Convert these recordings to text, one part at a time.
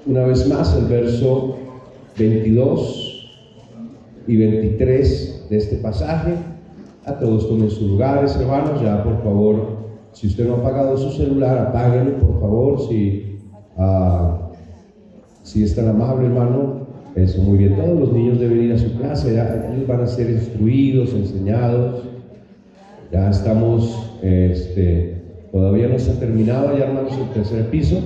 Una vez más el verso 22 y 23 de este pasaje. A todos tomen sus lugares, hermanos. Ya, por favor, si usted no ha apagado su celular, apáguenlo, por favor. Si es tan amable, hermano. Eso, muy bien. Todos los niños deben ir a su clase. Ellos van a ser instruidos, enseñados. Ya estamos, todavía no se ha terminado ya, hermanos, el tercer piso,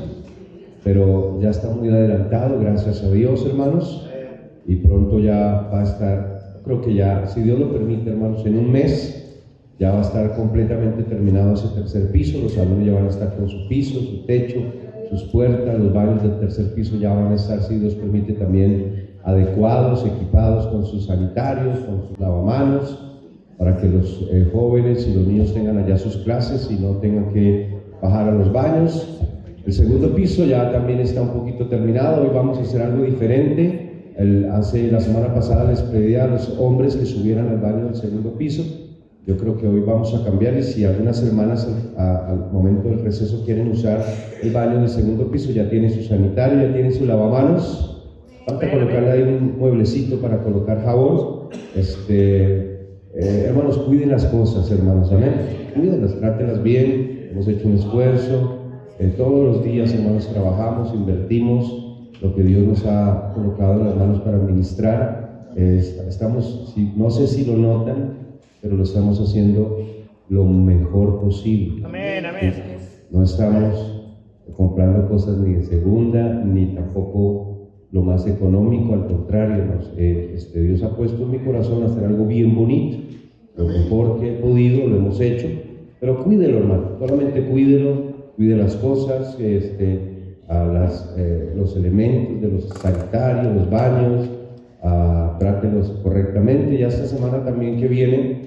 pero ya está muy adelantado, gracias a Dios, hermanos, y pronto ya va a estar, creo que ya, si Dios lo permite, hermanos, en un mes ya va a estar completamente terminado ese tercer piso. Los alumnos ya van a estar con su piso, su techo, sus puertas. Los baños del tercer piso ya van a estar, si Dios permite, también adecuados, equipados con sus sanitarios, con sus lavamanos, para que los jóvenes y los niños tengan allá sus clases y no tengan que bajar a los baños. El segundo piso ya también está un poquito terminado. Hoy vamos a hacer algo diferente. La semana pasada les pedí a los hombres que subieran al baño del segundo piso. Yo creo que hoy vamos a cambiar, y si algunas hermanas al momento del receso quieren usar el baño del segundo piso, ya tiene su sanitario, ya tiene su lavamanos. Falta colocarle ahí un mueblecito para colocar jabón. Hermanos, cuiden las cosas, hermanos, amén. Cuídenlas, trátenlas bien. Hemos hecho un esfuerzo. Todos los días, hermanos, trabajamos, invertimos lo que Dios nos ha colocado en las manos para administrar. Estamos, no sé si lo notan, pero lo estamos haciendo lo mejor posible. Amén, amén. No estamos comprando cosas ni de segunda, ni tampoco lo más económico. Al contrario, Dios ha puesto en mi corazón hacer algo bien bonito. Lo mejor que he podido lo hemos hecho, pero cuídelo, hermano, solamente cuídelo, cuide las cosas, los elementos de los sanitarios, los baños, trátelos correctamente. Ya esta semana también que viene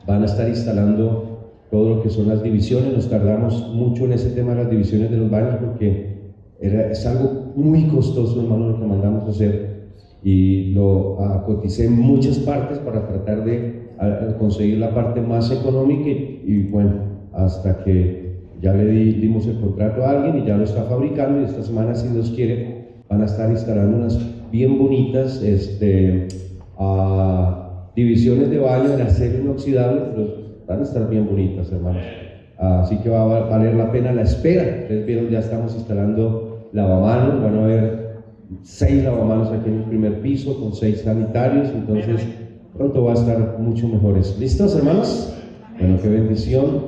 van a estar instalando todo lo que son las divisiones. Nos tardamos mucho en ese tema de las divisiones de los baños porque es algo muy costoso, hermano, lo que mandamos a hacer, y lo coticé en muchas partes para tratar de conseguir la parte más económica, y bueno, hasta que ya le dimos el contrato a alguien y ya lo está fabricando, y esta semana, si Dios quiere, van a estar instalando unas bien bonitas divisiones de baño en acero inoxidable, pero van a estar bien bonitas, hermanos. Así que va a valer la pena la espera. Ustedes vieron, ya estamos instalando lavamanos. Van a haber 6 lavamanos aquí en el primer piso con 6 sanitarios, entonces pronto va a estar mucho mejores. ¿Listos, hermanos? Bueno, qué bendición.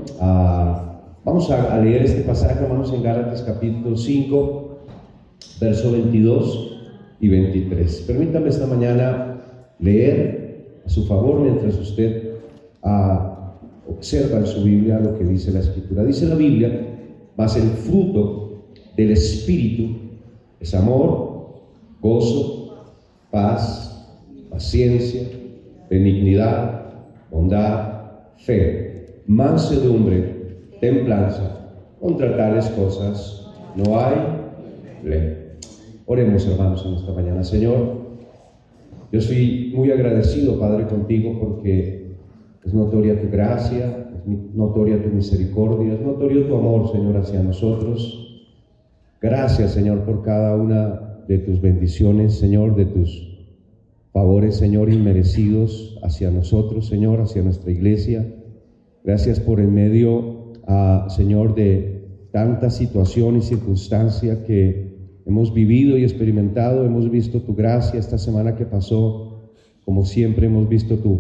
Vamos a leer este pasaje, hermanos, en Gálatas capítulo 5, verso 22 y 23. Permítame esta mañana leer a su favor mientras usted observa en su Biblia lo que dice la Escritura. Dice la Biblia: mas el fruto del Espíritu es amor, gozo, paz, paciencia, benignidad, bondad, fe, mansedumbre, templanza. Contra tales cosas no hay ley. Oremos, hermanos, en esta mañana. Señor, yo estoy muy agradecido, Padre, contigo, porque es notoria tu gracia, es notoria tu misericordia, es notorio tu amor, Señor, hacia nosotros. Gracias, Señor, por cada una de tus bendiciones, Señor, de tus favores, Señor, inmerecidos hacia nosotros, Señor, hacia nuestra iglesia. Gracias por en medio, Señor, de tanta situación y circunstancia que hemos vivido y experimentado. Hemos visto tu gracia esta semana que pasó. Como siempre, hemos visto tu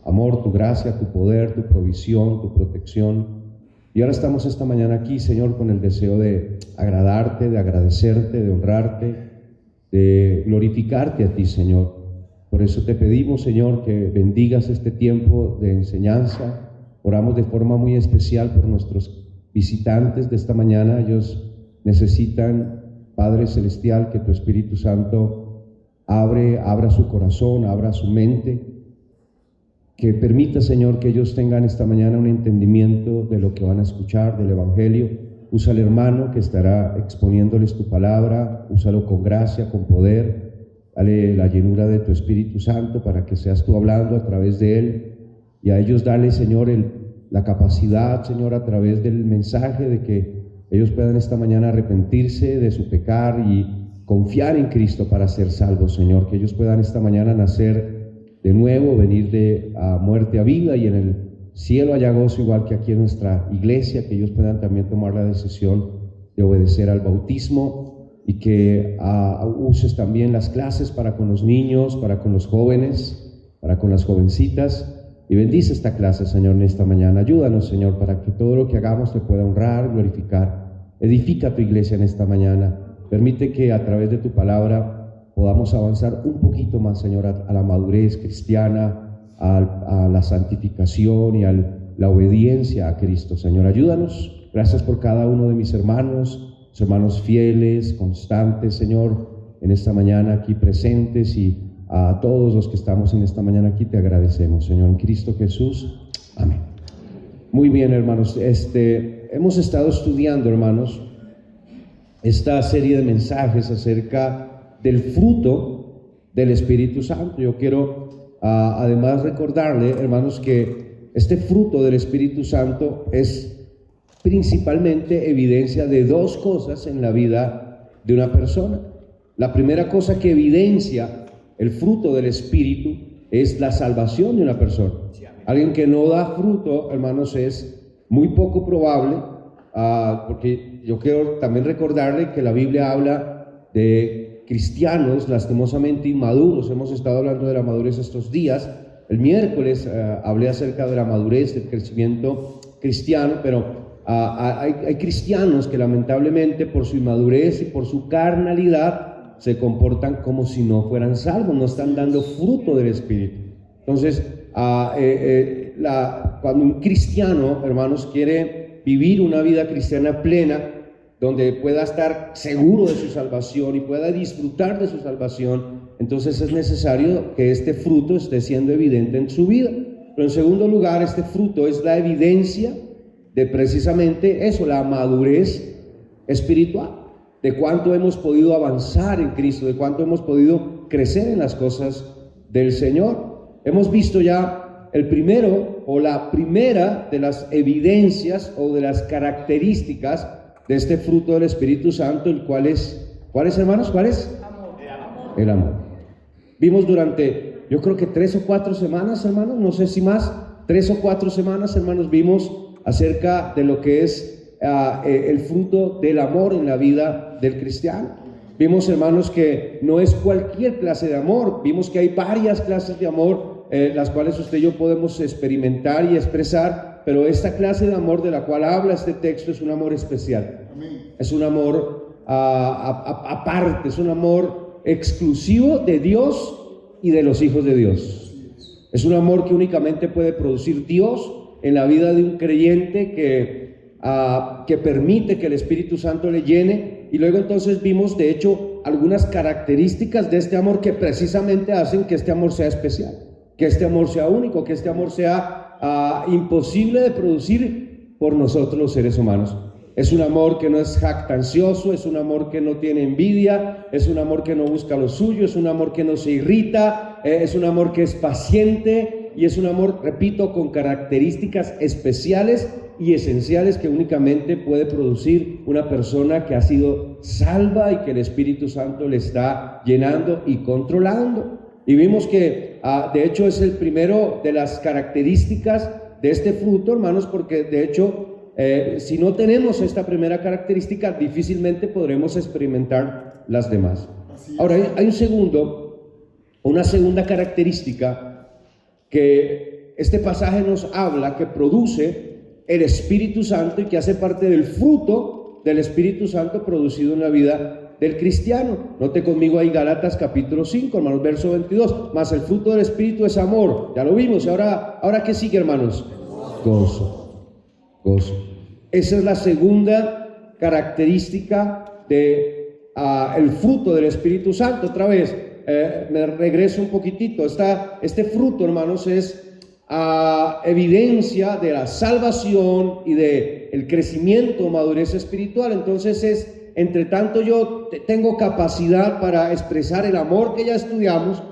amor, tu gracia, tu poder, tu provisión, tu protección. Y ahora estamos esta mañana aquí, Señor, con el deseo de agradarte, de agradecerte, de honrarte, de glorificarte a ti, Señor. Por eso te pedimos, Señor, que bendigas este tiempo de enseñanza. Oramos de forma muy especial por nuestros visitantes de esta mañana. Ellos necesitan, Padre Celestial, que tu Espíritu Santo abra su corazón, abra su mente, que permita, Señor, que ellos tengan esta mañana un entendimiento de lo que van a escuchar del Evangelio. Usa al hermano que estará exponiéndoles tu palabra, úsalo con gracia, con poder. Dale la llenura de tu Espíritu Santo para que seas tú hablando a través de él, y a ellos dale, Señor, la capacidad, Señor, a través del mensaje, de que ellos puedan esta mañana arrepentirse de su pecar y confiar en Cristo para ser salvos, Señor. Que ellos puedan esta mañana nacer de nuevo, venir de muerte a vida, y en el cielo haya gozo igual que aquí en nuestra iglesia. Que ellos puedan también tomar la decisión de obedecer al bautismo, y que uses también las clases para con los niños, para con los jóvenes, para con las jovencitas. Y bendice esta clase, Señor, en esta mañana. Ayúdanos, Señor, para que todo lo que hagamos te pueda honrar, glorificar. Edifica tu iglesia en esta mañana. Permite que a través de tu palabra podamos avanzar un poquito más, Señor, a la madurez cristiana, a la santificación y a la obediencia a Cristo, Señor. Ayúdanos. Gracias por cada uno de mis hermanos fieles, constantes, Señor, en esta mañana aquí presentes, y a todos los que estamos en esta mañana aquí te agradecemos, Señor, en Cristo Jesús. Amén. Muy bien, hermanos, hemos estado estudiando, hermanos, esta serie de mensajes acerca del fruto del Espíritu Santo. Yo quiero además recordarle, hermanos, que este fruto del Espíritu Santo es principalmente evidencia de dos cosas en la vida de una persona. La primera cosa que evidencia el fruto del Espíritu es la salvación de una persona. Alguien que no da fruto, hermanos, es muy poco probable, porque yo quiero también recordarle que la Biblia habla de cristianos lastimosamente inmaduros. Hemos estado hablando de la madurez estos días. El miércoles hablé acerca de la madurez, del crecimiento cristiano, pero hay cristianos que lamentablemente por su inmadurez y por su carnalidad se comportan como si no fueran salvos, no están dando fruto del Espíritu. Entonces, cuando un cristiano, hermanos, quiere vivir una vida cristiana plena, donde pueda estar seguro de su salvación y pueda disfrutar de su salvación, entonces es necesario que este fruto esté siendo evidente en su vida. Pero en segundo lugar, este fruto es la evidencia de precisamente eso, la madurez espiritual, de cuánto hemos podido avanzar en Cristo, de cuánto hemos podido crecer en las cosas del Señor. Hemos visto ya el primero o la primera de las evidencias o de las características de este fruto del Espíritu Santo, el cual es, ¿cuál es, hermanos? ¿Cuál es? El amor. Vimos durante, yo creo que 3 o 4 semanas, hermanos, no sé si más, 3 o 4 semanas, hermanos, vimos acerca de lo que es el fruto del amor en la vida del cristiano. Vimos, hermanos, que no es cualquier clase de amor. Vimos que hay varias clases de amor, las cuales usted y yo podemos experimentar y expresar, pero esta clase de amor de la cual habla este texto es un amor especial. Es un amor aparte, es un amor exclusivo de Dios y de los hijos de Dios. Es un amor que únicamente puede producir Dios en la vida de un creyente que permite que el Espíritu Santo le llene. Y luego entonces vimos, de hecho, algunas características de este amor que precisamente hacen que este amor sea especial, que este amor sea único, que este amor sea imposible de producir por nosotros los seres humanos. Es un amor que no es jactancioso, es un amor que no tiene envidia, es un amor que no busca lo suyo, es un amor que no se irrita, es un amor que es paciente, y es un amor, repito, con características especiales y esenciales que únicamente puede producir una persona que ha sido salva y que el Espíritu Santo le está llenando y controlando. Y vimos que de hecho es el primero de las características de este fruto, hermanos, porque de hecho si no tenemos esta primera característica, difícilmente podremos experimentar las demás. Ahora hay una segunda característica que este pasaje nos habla, que produce el Espíritu Santo y que hace parte del fruto del Espíritu Santo producido en la vida del cristiano. Note conmigo ahí Gálatas capítulo 5, hermanos, verso 22. Más el fruto del Espíritu es amor. Ya lo vimos. Y ahora ¿qué sigue, hermanos? Gozo. Esa es la segunda característica de el fruto del Espíritu Santo. Otra vez, me regreso un poquitito. Este fruto, hermanos, es evidencia de la salvación y de el crecimiento, madurez espiritual. Entonces es, entre tanto yo tengo capacidad para expresar el amor que ya estudiamos,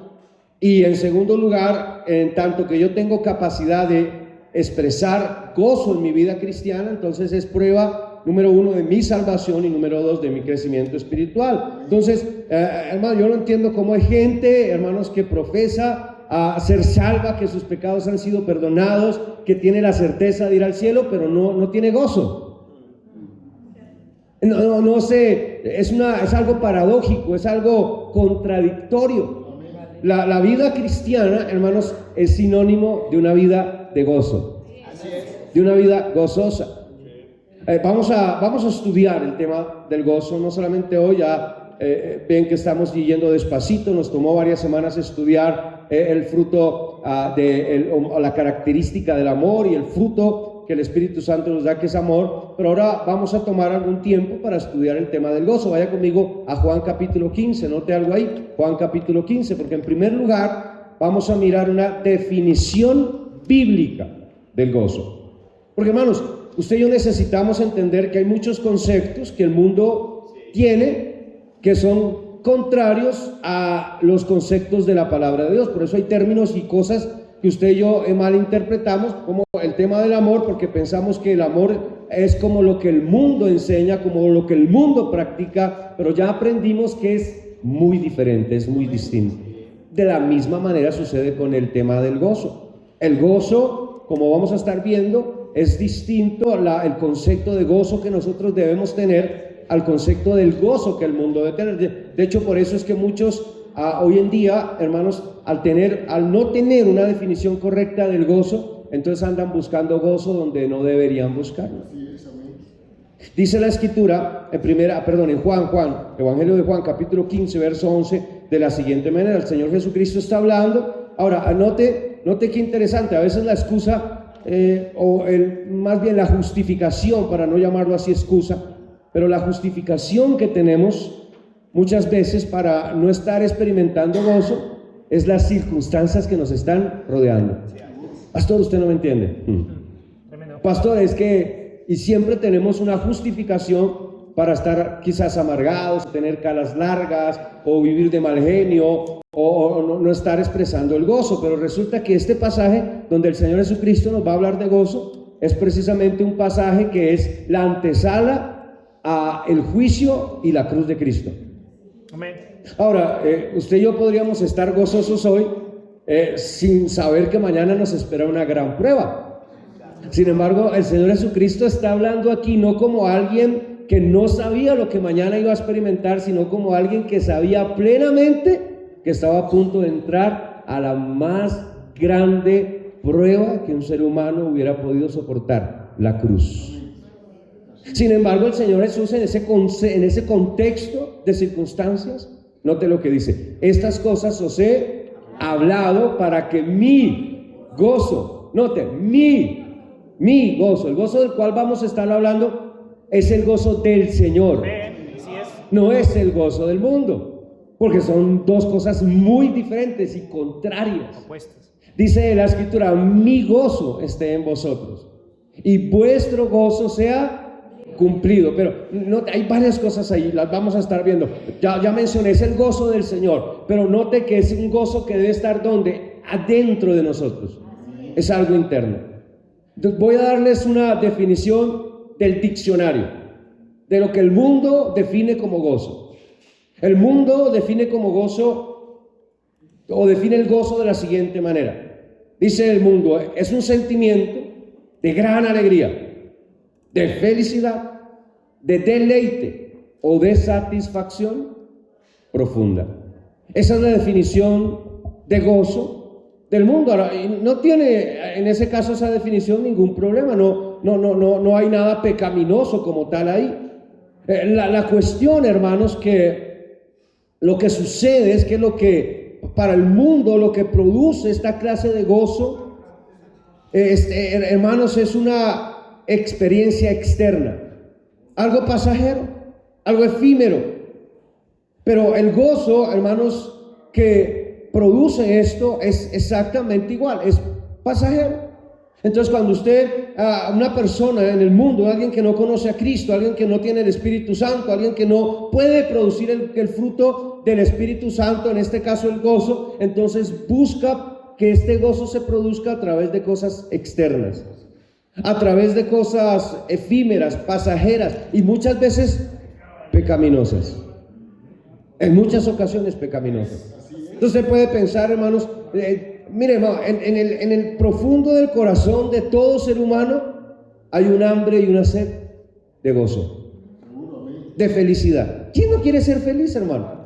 y en segundo lugar, en tanto que yo tengo capacidad de expresar gozo en mi vida cristiana, entonces es prueba número uno, de mi salvación y número dos, de mi crecimiento espiritual. Entonces, hermano, yo no entiendo cómo hay gente, hermanos, que profesa a ser salva, que sus pecados han sido perdonados, que tiene la certeza de ir al cielo, pero no tiene gozo. No sé, es algo paradójico, es algo contradictorio. La vida cristiana, hermanos, es sinónimo de una vida de gozo, de una vida gozosa. Vamos a estudiar el tema del gozo, no solamente hoy, ya ven que estamos yendo despacito, nos tomó varias semanas estudiar el fruto, la característica del amor y el fruto que el Espíritu Santo nos da, que es amor, pero ahora vamos a tomar algún tiempo para estudiar el tema del gozo. Vaya conmigo a Juan capítulo 15, note algo ahí, Juan capítulo 15, porque en primer lugar vamos a mirar una definición bíblica del gozo. Porque, hermanos, usted y yo necesitamos entender que hay muchos conceptos que el mundo tiene que son contrarios a los conceptos de la palabra de Dios. Por eso hay términos y cosas que usted y yo malinterpretamos, como el tema del amor, porque pensamos que el amor es como lo que el mundo enseña, como lo que el mundo practica, pero ya aprendimos que es muy diferente, es muy distinto. De la misma manera sucede con el tema del gozo. El gozo, como vamos a estar viendo, es distinto el concepto de gozo que nosotros debemos tener al concepto del gozo que el mundo debe tener. De hecho, por eso es que muchos hoy en día, hermanos, al no tener una definición correcta del gozo, entonces andan buscando gozo donde no deberían buscarlo. Dice la Escritura en Juan, Evangelio de Juan, capítulo 15, verso 11, de la siguiente manera. El Señor Jesucristo está hablando. Ahora, note qué interesante. A veces la excusa, más bien la justificación, para no llamarlo así excusa, pero la justificación que tenemos muchas veces para no estar experimentando gozo es las circunstancias que nos están rodeando. Pastor, usted no me entiende. Pastor, es que, y siempre tenemos una justificación para estar quizás amargados, tener caras largas, o vivir de mal genio, o no estar expresando el gozo. Pero resulta que este pasaje donde el Señor Jesucristo nos va a hablar de gozo es precisamente un pasaje que es la antesala a el juicio y la cruz de Cristo. Amén. Ahora, usted y yo podríamos estar gozosos hoy sin saber que mañana nos espera una gran prueba. Sin embargo, el Señor Jesucristo está hablando aquí no como alguien que no sabía lo que mañana iba a experimentar, sino como alguien que sabía plenamente que estaba a punto de entrar a la más grande prueba que un ser humano hubiera podido soportar, la cruz. Sin embargo, el Señor Jesús en ese contexto de circunstancias, note lo que dice: estas cosas os he hablado para que mi gozo, note, mi gozo, el gozo del cual vamos a estar hablando es el gozo del Señor, no es el gozo del mundo, porque son dos cosas muy diferentes y contrarias. Dice la Escritura: mi gozo esté en vosotros y vuestro gozo sea cumplido. Pero hay varias cosas ahí, las vamos a estar viendo. Ya mencioné, es el gozo del Señor, pero note que es un gozo que debe estar ¿dónde? Adentro de nosotros. Es algo interno. Entonces, voy a darles una definición del diccionario de lo que el mundo define como gozo. El mundo define como gozo, o define el gozo de la siguiente manera. Dice el mundo: es un sentimiento de gran alegría, de felicidad, de deleite o de satisfacción profunda. Esa es la definición de gozo del mundo. Ahora, no tiene en ese caso esa definición ningún problema, no hay nada pecaminoso como tal ahí. La cuestión, hermanos, que lo que sucede es que lo que para el mundo lo que produce esta clase de gozo, hermanos, es una experiencia externa, algo pasajero, algo efímero. Pero el gozo, hermanos, que produce esto es exactamente igual, es pasajero. Entonces, cuando una persona en el mundo, alguien que no conoce a Cristo, alguien que no tiene el Espíritu Santo, alguien que no puede producir el fruto del Espíritu Santo, en este caso el gozo, entonces busca que este gozo se produzca a través de cosas externas. a través de cosas efímeras, pasajeras y muchas veces pecaminosas. En muchas ocasiones pecaminosas. Entonces usted puede pensar, hermanos, mire, hermano, en el profundo del corazón de todo ser humano hay un hambre y una sed de gozo, de felicidad. ¿Quién no quiere ser feliz, hermano?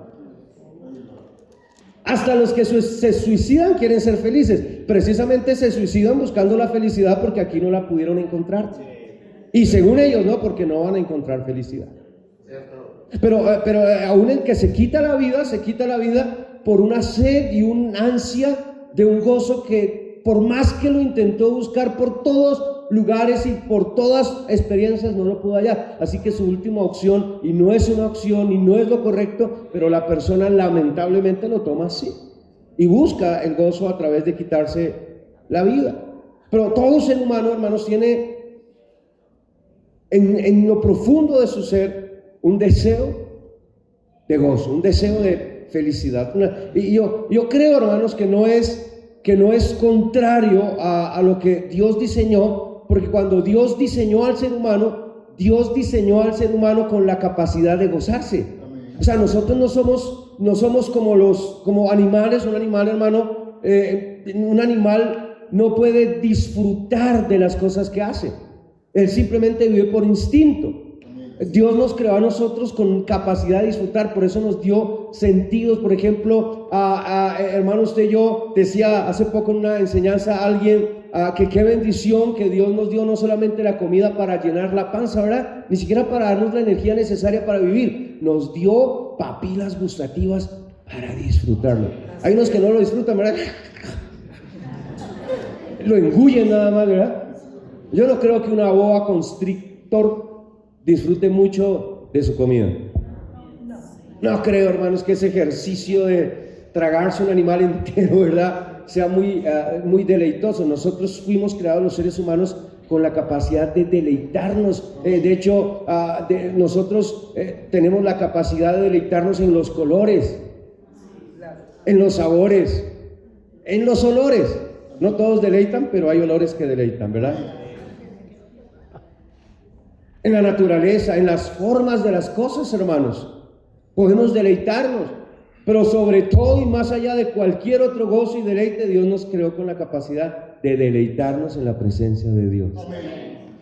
Hasta los que se suicidan quieren ser felices. Precisamente se suicidan buscando la felicidad porque aquí no la pudieron encontrar. Y según ellos, no, porque no van a encontrar felicidad. Pero aún el que se quita la vida por una sed y un ansia de un gozo que por más que lo intentó buscar por todos lugares y por todas experiencias no lo pudo hallar. Así que su última opción, y no es una opción y no es lo correcto, pero la persona lamentablemente lo toma así y busca el gozo a través de quitarse la vida. Pero todo ser humano, hermanos, tiene en lo profundo de su ser un deseo de gozo, un deseo de felicidad. Y yo creo, hermanos, que no es contrario a lo que Dios diseñó, porque cuando Dios diseñó al ser humano con la capacidad de gozarse. O sea, nosotros no somos como animales. Un animal, hermano, un animal no puede disfrutar de las cosas que hace. Él simplemente vive por instinto. Dios nos creó a nosotros con capacidad de disfrutar, por eso nos dio sentidos. Por ejemplo, hermano, usted y yo, decía hace poco en una enseñanza a alguien que qué bendición que Dios nos dio no solamente la comida para llenar la panza, ¿verdad? Ni siquiera para darnos la energía necesaria para vivir. Nos dio papilas gustativas para disfrutarlo. Hay unos que no lo disfrutan, ¿verdad? Lo engullen nada más, ¿verdad? Yo no creo que una boa constrictor disfrute mucho de su comida. No creo, hermanos, que ese ejercicio de tragarse un animal entero, ¿verdad?, sea muy deleitoso. Nosotros fuimos creados, los seres humanos, con la capacidad de deleitarnos. De hecho, nosotros tenemos la capacidad de deleitarnos en los colores, en los sabores, en los olores. No todos deleitan, pero hay olores que deleitan, ¿verdad? En la naturaleza, en las formas de las cosas, hermanos, podemos deleitarnos, pero sobre todo y más allá de cualquier otro gozo y deleite, Dios nos creó con la capacidad de deleitarnos en la presencia de Dios,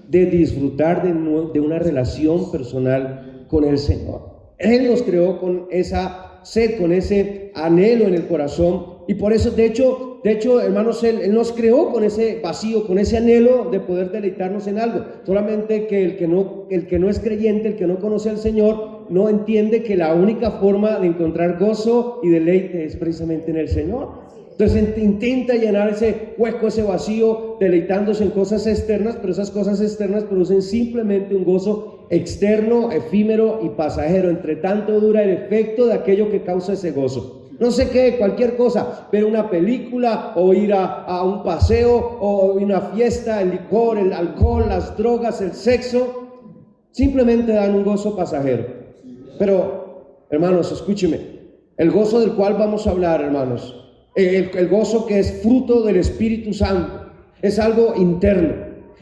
de disfrutar de una relación personal con el Señor. Él nos creó con esa sed, con ese anhelo en el corazón, y por eso, de hecho, hermanos, Él nos creó con ese vacío, con ese anhelo de poder deleitarnos en algo. Solamente que el que no es creyente, el que no conoce al Señor, no entiende que la única forma de encontrar gozo y deleite es precisamente en el Señor. Entonces intenta llenar ese hueco, ese vacío, deleitándose en cosas externas, pero esas cosas externas producen simplemente un gozo externo, efímero y pasajero. Entre tanto dura el efecto de aquello que causa ese gozo. No sé qué, cualquier cosa, ver una película o ir a un paseo o una fiesta, el licor, el alcohol, las drogas, el sexo, simplemente dan un gozo pasajero. Pero, hermanos, escúcheme, el gozo del cual vamos a hablar, hermanos, el gozo que es fruto del Espíritu Santo, es algo interno,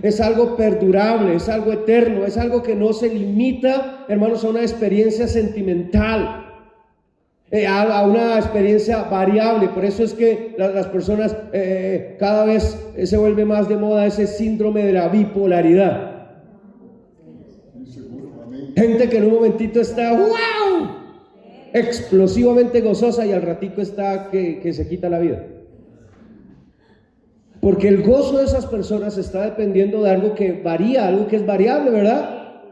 es algo perdurable, es algo eterno, es algo que no se limita, hermanos, a una experiencia sentimental, a una experiencia variable. Por eso es que las personas cada vez se vuelve más de moda ese síndrome de la bipolaridad. Gente que en un momentito está ¡wow!, explosivamente gozosa, y al ratico está que se quita la vida. Porque el gozo de esas personas está dependiendo de algo que varía, algo que es variable, ¿verdad?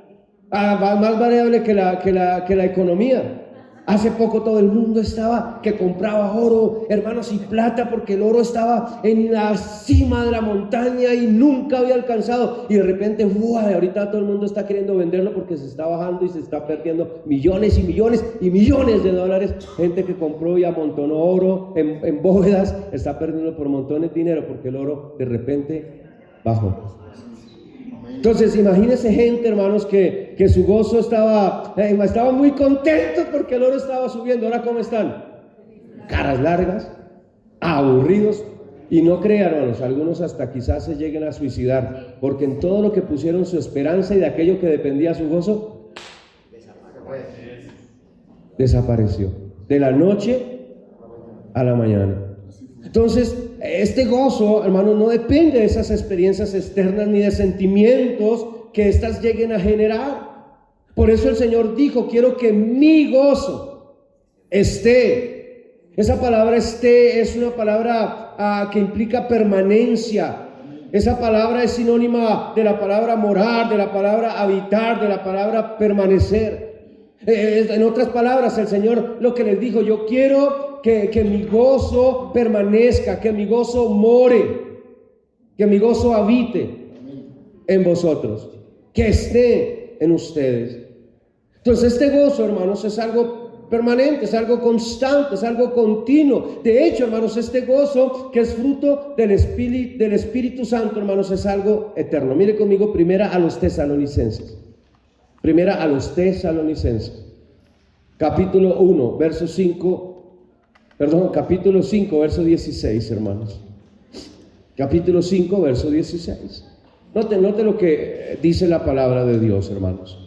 Más variable que la economía. Hace poco todo el mundo estaba que compraba oro, hermanos, y plata, porque el oro estaba en la cima de la montaña y nunca había alcanzado, y de repente, ¡wow!, ahorita todo el mundo está queriendo venderlo porque se está bajando y se está perdiendo millones y millones y millones de dólares. Gente que compró y amontonó oro en bóvedas está perdiendo por montones de dinero porque el oro de repente bajó. Entonces, imagínense gente, hermanos, que su gozo estaban muy contentos porque el oro estaba subiendo. Ahora, ¿cómo están? Caras largas, aburridos Y no crean, hermanos, algunos hasta quizás se lleguen a suicidar, porque en todo lo que pusieron su esperanza y de aquello que dependía su gozo, desapareció. De la noche a la mañana. Entonces, este gozo, hermanos, no depende de esas experiencias externas ni de sentimientos que éstas lleguen a generar. Por eso el Señor dijo: quiero que mi gozo esté. Esa palabra esté es una palabra que implica permanencia. Esa palabra es sinónima de la palabra morar, de la palabra habitar, de la palabra permanecer. En otras palabras, el Señor lo que les dijo: yo quiero que mi gozo permanezca, que mi gozo more, que mi gozo habite en vosotros, que esté en ustedes. Entonces este gozo, hermanos, es algo permanente, es algo constante, es algo continuo. De hecho, hermanos, este gozo que es fruto del Espíritu Santo, hermanos, es algo eterno. Mire conmigo primera a los Tesalonicenses. Primera a los Tesalonicenses. Capítulo 1, verso 5. Capítulo 5, verso 16, hermanos. Capítulo 5, verso 16. Note lo que dice la palabra de Dios, hermanos.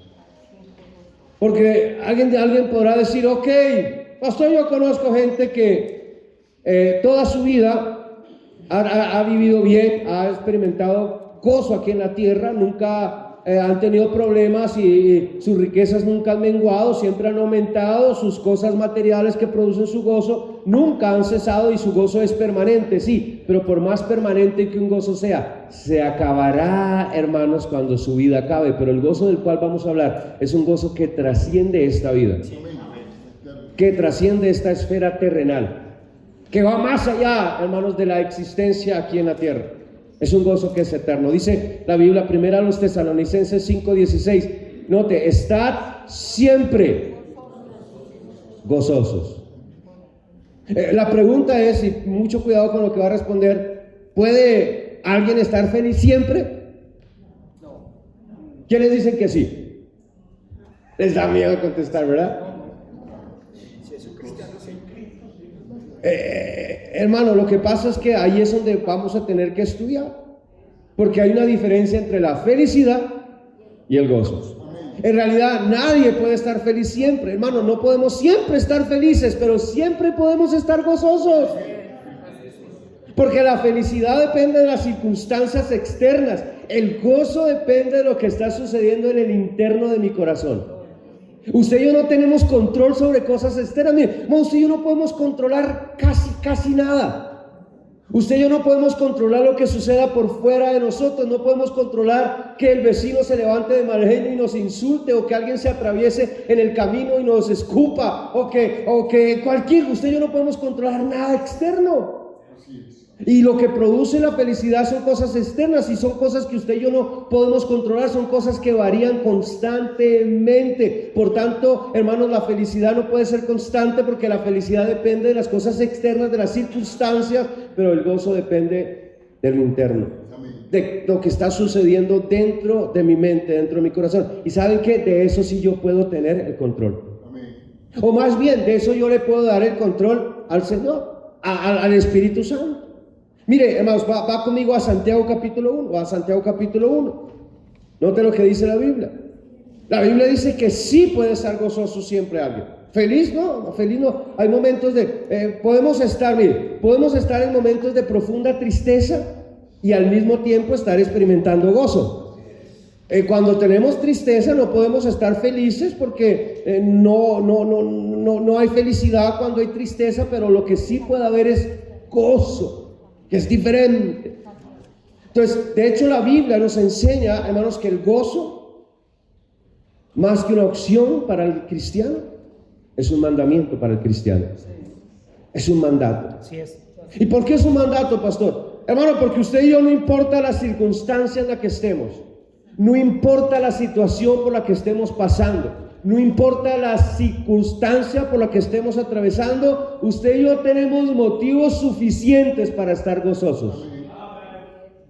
Porque alguien podrá decir: ok, pastor, yo conozco gente que toda su vida ha vivido bien, ha experimentado gozo aquí en la tierra, nunca han tenido problemas y sus riquezas nunca han menguado, siempre han aumentado, sus cosas materiales que producen su gozo nunca han cesado y su gozo es permanente, sí, pero por más permanente que un gozo sea, se acabará, hermanos, cuando su vida acabe. Pero el gozo del cual vamos a hablar es un gozo que trasciende esta vida, que trasciende esta esfera terrenal, que va más allá, hermanos, de la existencia aquí en la tierra. Es un gozo que es eterno. Dice la Biblia, primera a los Tesalonicenses 5:16. Note: estad siempre gozosos. La pregunta es, y mucho cuidado con lo que va a responder: ¿puede alguien estar feliz siempre? No. ¿Quiénes dicen que sí? Les da miedo contestar, ¿verdad? Hermano, lo que pasa es que ahí es donde vamos a tener que estudiar, porque hay una diferencia entre la felicidad y el gozo. En realidad nadie puede estar feliz siempre, hermano. No podemos siempre estar felices, pero siempre podemos estar gozosos, porque la felicidad depende de las circunstancias externas. El gozo depende de lo que está sucediendo en el interno de mi corazón. Usted y yo no tenemos control sobre cosas externas. Mire, usted y yo no podemos controlar casi nada. Usted y yo no podemos controlar lo que suceda por fuera de nosotros. No podemos controlar que el vecino se levante de mal genio y nos insulte, o que alguien se atraviese en el camino y nos escupa, o que usted y yo no podemos controlar nada externo. Y lo que produce la felicidad son cosas externas, y son cosas que usted y yo no podemos controlar, son cosas que varían constantemente. Por tanto, hermanos, la felicidad no puede ser constante, porque la felicidad depende de las cosas externas, de las circunstancias, pero el gozo depende de lo interno, de lo que está sucediendo dentro de mi mente, dentro de mi corazón. Y ¿saben qué? De eso sí yo puedo tener el control. O más bien, de eso yo le puedo dar el control al Señor, al Espíritu Santo. Mire, hermanos, va conmigo a Santiago capítulo 1. Note lo que dice la Biblia. La Biblia dice que sí puede estar gozoso siempre alguien. Feliz no. Hay momentos podemos estar en momentos de profunda tristeza y al mismo tiempo estar experimentando gozo. Cuando tenemos tristeza no podemos estar felices, porque no hay felicidad cuando hay tristeza, pero lo que sí puede haber es gozo, que es diferente. Entonces, de hecho, la Biblia nos enseña, hermanos, que el gozo, más que una opción para el cristiano, es un mandamiento para el cristiano. Es un mandato. Así es. ¿Y por qué es un mandato, pastor? Hermano, porque usted y yo, no importa la circunstancia en la que estemos, no importa la situación por la que estemos pasando, no importa la circunstancia por la que estemos atravesando, usted y yo tenemos motivos suficientes para estar gozosos.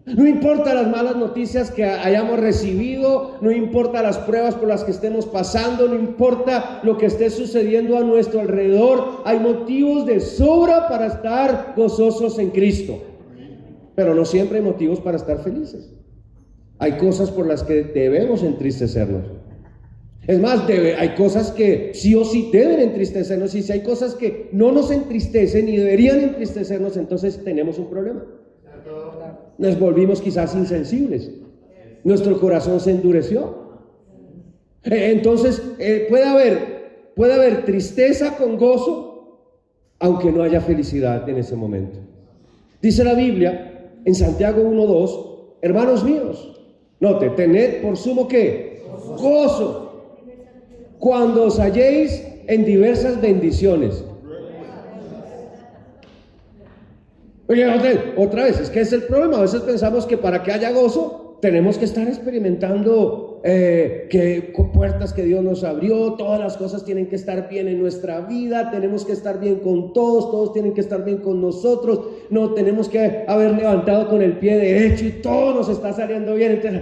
No importa las malas noticias que hayamos recibido, no importa las pruebas por las que estemos pasando, no importa lo que esté sucediendo a nuestro alrededor, hay motivos de sobra para estar gozosos en Cristo. pero no siempre hay motivos para estar felices. Hay cosas por las que debemos entristecernos. Es más, hay cosas que sí o sí deben entristecernos, y si hay cosas que no nos entristecen y deberían entristecernos, entonces tenemos un problema. Nos volvimos quizás insensibles. Nuestro corazón se endureció. Entonces puede haber tristeza con gozo, aunque no haya felicidad en ese momento. Dice la Biblia en Santiago 1:2, hermanos míos, note, tened por sumo ¿qué? Gozo cuando os halléis en diversas bendiciones. Oye, otra vez, es que es el problema. A veces pensamos que para que haya gozo tenemos que estar experimentando que puertas que Dios nos abrió, todas las cosas tienen que estar bien en nuestra vida, tenemos que estar bien con todos tienen que estar bien con nosotros, no tenemos que haber levantado con el pie derecho y todo nos está saliendo bien. Entonces,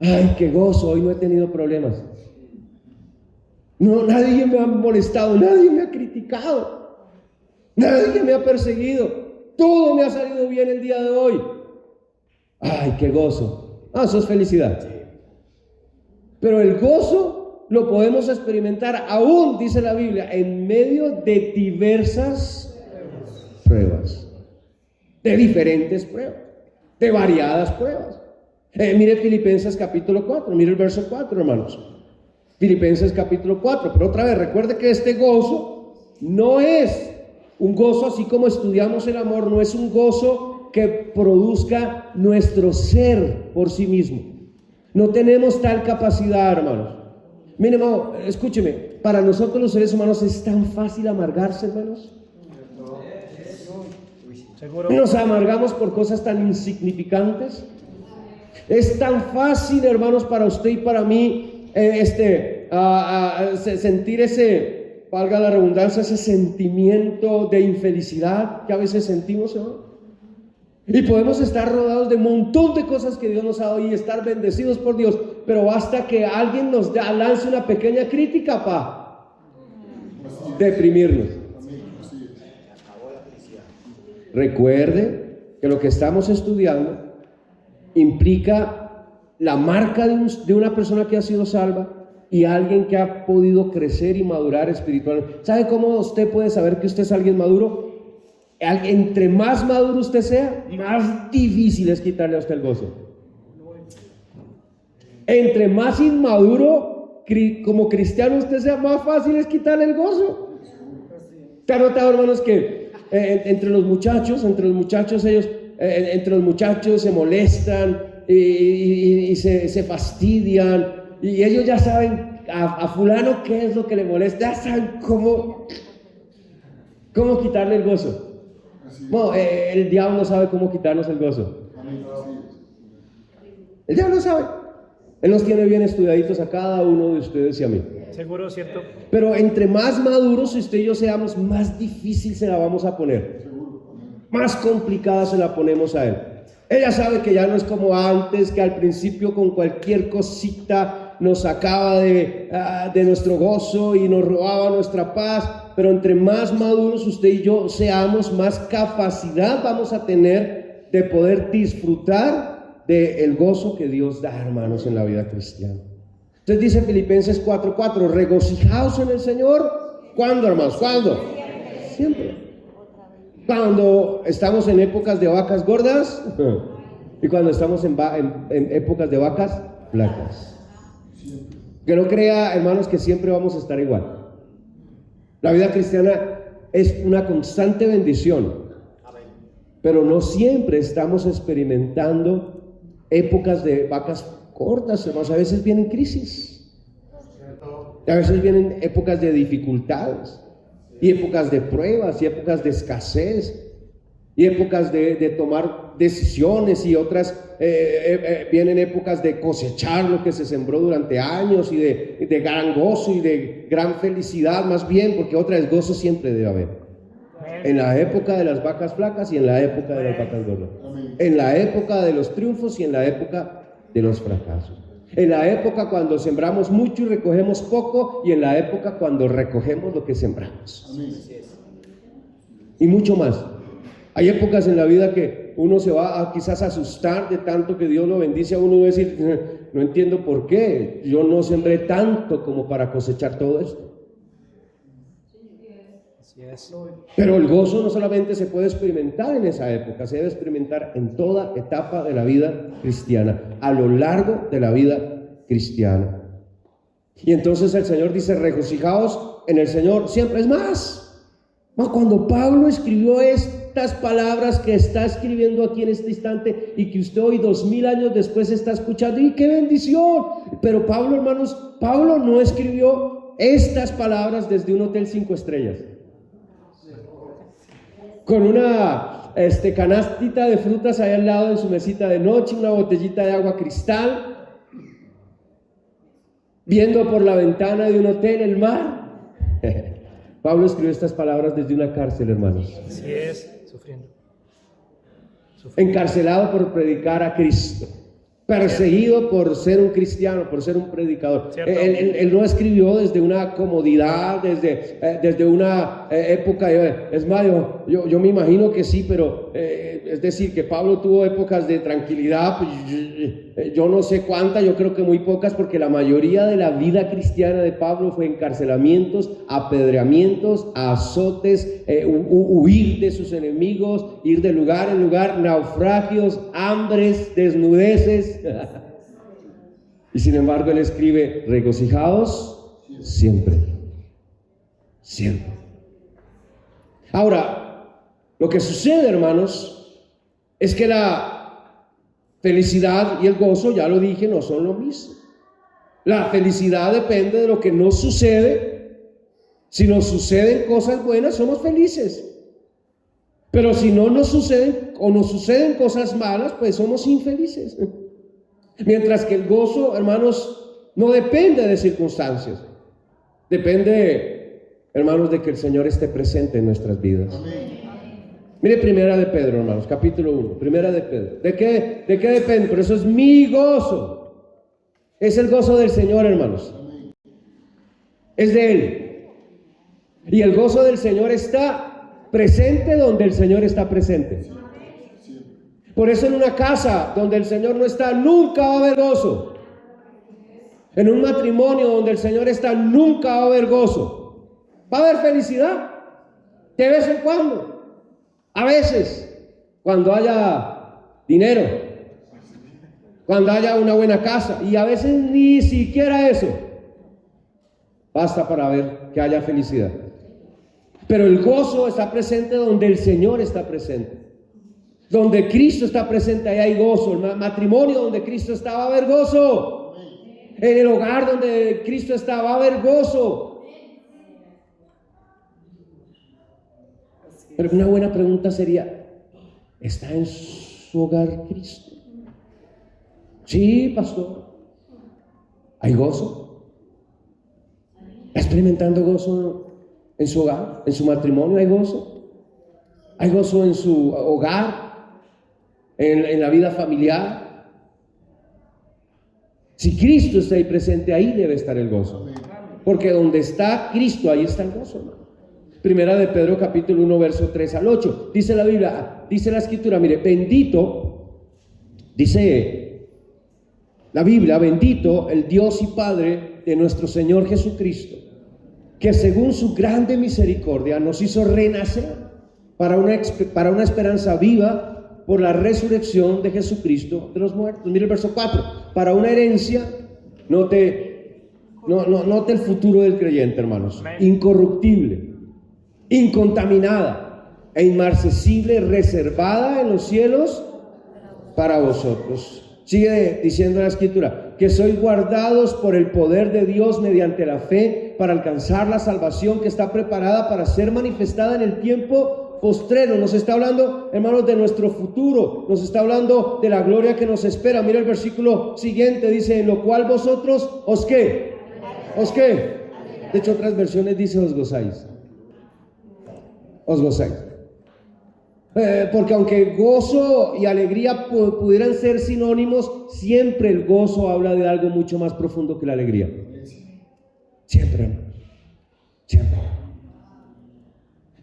ay, qué gozo, hoy no he tenido problemas. No, nadie me ha molestado, nadie me ha criticado, nadie me ha perseguido, todo me ha salido bien el día de hoy. Ay, qué gozo. Eso es felicidad. Pero el gozo lo podemos experimentar aún, dice la Biblia, en medio de diversas pruebas, de diferentes pruebas, de variadas pruebas. Mire Filipenses capítulo 4, mire el verso 4, hermanos. Filipenses capítulo 4, pero otra vez, recuerde que este gozo no es un gozo así como estudiamos el amor, no es un gozo que produzca nuestro ser por sí mismo. No tenemos tal capacidad, hermanos. Miren, hermano, escúcheme, para nosotros los seres humanos es tan fácil amargarse, hermanos. Nos amargamos por cosas tan insignificantes. Es tan fácil, hermanos, para usted y para mí sentir ese, valga la redundancia, ese sentimiento de infelicidad que a veces sentimos, ¿no? Y podemos estar rodeados de un montón de cosas que Dios nos ha dado y estar bendecidos por Dios, pero basta que alguien nos lance una pequeña crítica para deprimirnos. Recuerde que lo que estamos estudiando implica la marca de una persona que ha sido salva y alguien que ha podido crecer y madurar espiritualmente. ¿Sabe cómo usted puede saber que usted es alguien maduro? Entre más maduro usted sea, más difícil es quitarle a usted el gozo. Entre más inmaduro como cristiano usted sea, más fácil es quitarle el gozo. ¿Te ha notado, hermanos, que entre los muchachos se molestan y se fastidian, y ellos ya saben a fulano qué es lo que le molesta, ya saben cómo quitarle el gozo? No, el diablo no sabe cómo quitarnos el gozo. El diablo no sabe. Él nos tiene bien estudiaditos a cada uno de ustedes y a mí. Seguro, ¿cierto? Pero entre más maduros usted y yo seamos, más difícil se la vamos a poner. Más complicada se la ponemos a él. Ella sabe que ya no es como antes, que al principio con cualquier cosita nos sacaba de nuestro gozo y nos robaba nuestra paz. Pero entre más maduros usted y yo seamos, más capacidad vamos a tener de poder disfrutar del gozo que Dios da, hermanos, en la vida cristiana. Entonces dice Filipenses 4:4, regocijaos en el Señor. ¿Cuándo, hermanos? ¿Cuándo? Siempre. Cuando estamos en épocas de vacas gordas y cuando estamos en épocas de vacas flacas. Que no crea, hermanos, que siempre vamos a estar igual. La vida cristiana es una constante bendición, pero no siempre estamos experimentando épocas de vacas cortas, hermanos. A veces vienen crisis, a veces vienen épocas de dificultades, y épocas de pruebas, y épocas de escasez, y épocas de tomar decisiones, y otras vienen épocas de cosechar lo que se sembró durante años, y de gran gozo y de gran felicidad, más bien, porque otra vez gozo siempre debe haber. En la época de las vacas flacas y en la época de las vacas gordas. En la época de los triunfos y en la época de los fracasos. En la época cuando sembramos mucho y recogemos poco, y en la época cuando recogemos lo que sembramos. Y mucho más. Hay épocas en la vida que uno se va a quizás asustar de tanto que Dios lo bendice a uno y va a decir, no entiendo por qué, yo no sembré tanto como para cosechar todo esto. Pero el gozo no solamente se puede experimentar en esa época, se debe experimentar en toda etapa de la vida cristiana, a lo largo de la vida cristiana. Y entonces el Señor dice, regocijaos en el Señor siempre. Es más, cuando Pablo escribió estas palabras que está escribiendo aquí en este instante y que usted hoy 2000 años después está escuchando, ¡y qué bendición! Pero Pablo, hermanos, Pablo no escribió estas palabras desde un hotel 5 estrellas con una canastita de frutas ahí al lado en su mesita de noche, una botellita de agua cristal, viendo por la ventana de un hotel el mar. Pablo escribió estas palabras desde una cárcel, hermanos. Así es, sufriendo. Encarcelado por predicar a Cristo, perseguido por ser un cristiano, por ser un predicador. Él no escribió desde una comodidad, desde una época. Es más, yo me imagino que sí, pero es decir, que Pablo tuvo épocas de tranquilidad. Yo no sé cuántas, yo creo que muy pocas, porque la mayoría de la vida cristiana de Pablo fue encarcelamientos, apedreamientos, azotes, huir de sus enemigos, ir de lugar en lugar, naufragios, hambres, desnudeces. Y sin embargo él escribe, regocijaos siempre, siempre. Ahora, lo que sucede, hermanos, es que la felicidad y el gozo, ya lo dije, no son lo mismo. La felicidad depende de lo que nos sucede. Si nos suceden cosas buenas, somos felices. Pero si no nos suceden o nos suceden cosas malas, pues somos infelices. Mientras que el gozo, hermanos, no depende de circunstancias. Depende, hermanos, de que el Señor esté presente en nuestras vidas. Amén. Mire Primera de Pedro, hermanos, capítulo 1, Primera de Pedro. ¿De qué depende? Por eso es mi gozo. Es el gozo del Señor, hermanos. Es de Él. Y el gozo del Señor está presente donde el Señor está presente. Por eso en una casa donde el Señor no está, nunca va a haber gozo. En un matrimonio donde el Señor está, nunca va a haber gozo. Va a haber felicidad de vez en cuando. A veces, cuando haya dinero, cuando haya una buena casa, y a veces ni siquiera eso basta para ver que haya felicidad. Pero el gozo está presente donde el Señor está presente. Donde Cristo está presente, ahí hay gozo. El matrimonio donde Cristo está, va a haber gozo. En el hogar donde Cristo está, va a haber gozo. Pero una buena pregunta sería, ¿está en su hogar Cristo? Sí, pastor. ¿Hay gozo? ¿Está experimentando gozo en su hogar? ¿En su matrimonio hay gozo? ¿Hay gozo en su hogar? ¿En la vida familiar? Si Cristo está ahí presente, ahí debe estar el gozo. Porque donde está Cristo, ahí está el gozo, hermano. Primera de Pedro capítulo 1 verso 3 al 8. Dice la Biblia, dice la Escritura, mire, bendito, dice la Biblia, bendito el Dios y Padre de nuestro Señor Jesucristo, que según su grande misericordia nos hizo renacer para una esperanza viva por la resurrección de Jesucristo de los muertos. Mire el verso 4, para una herencia, note el futuro del creyente, hermanos, incorruptible, incontaminada e inmarcesible, reservada en los cielos para vosotros. Sigue diciendo la Escritura, que sois guardados por el poder de Dios mediante la fe para alcanzar la salvación que está preparada para ser manifestada en el tiempo postrero. Nos está hablando, hermanos, de nuestro futuro, nos está hablando de la gloria que nos espera. Mira el versículo siguiente, dice, en lo cual vosotros, ¿os qué? ¿Os qué? De hecho, otras versiones dice, os gozáis. Os gozáis. Porque aunque gozo y alegría pudieran ser sinónimos, siempre el gozo habla de algo mucho más profundo que la alegría. Siempre, siempre.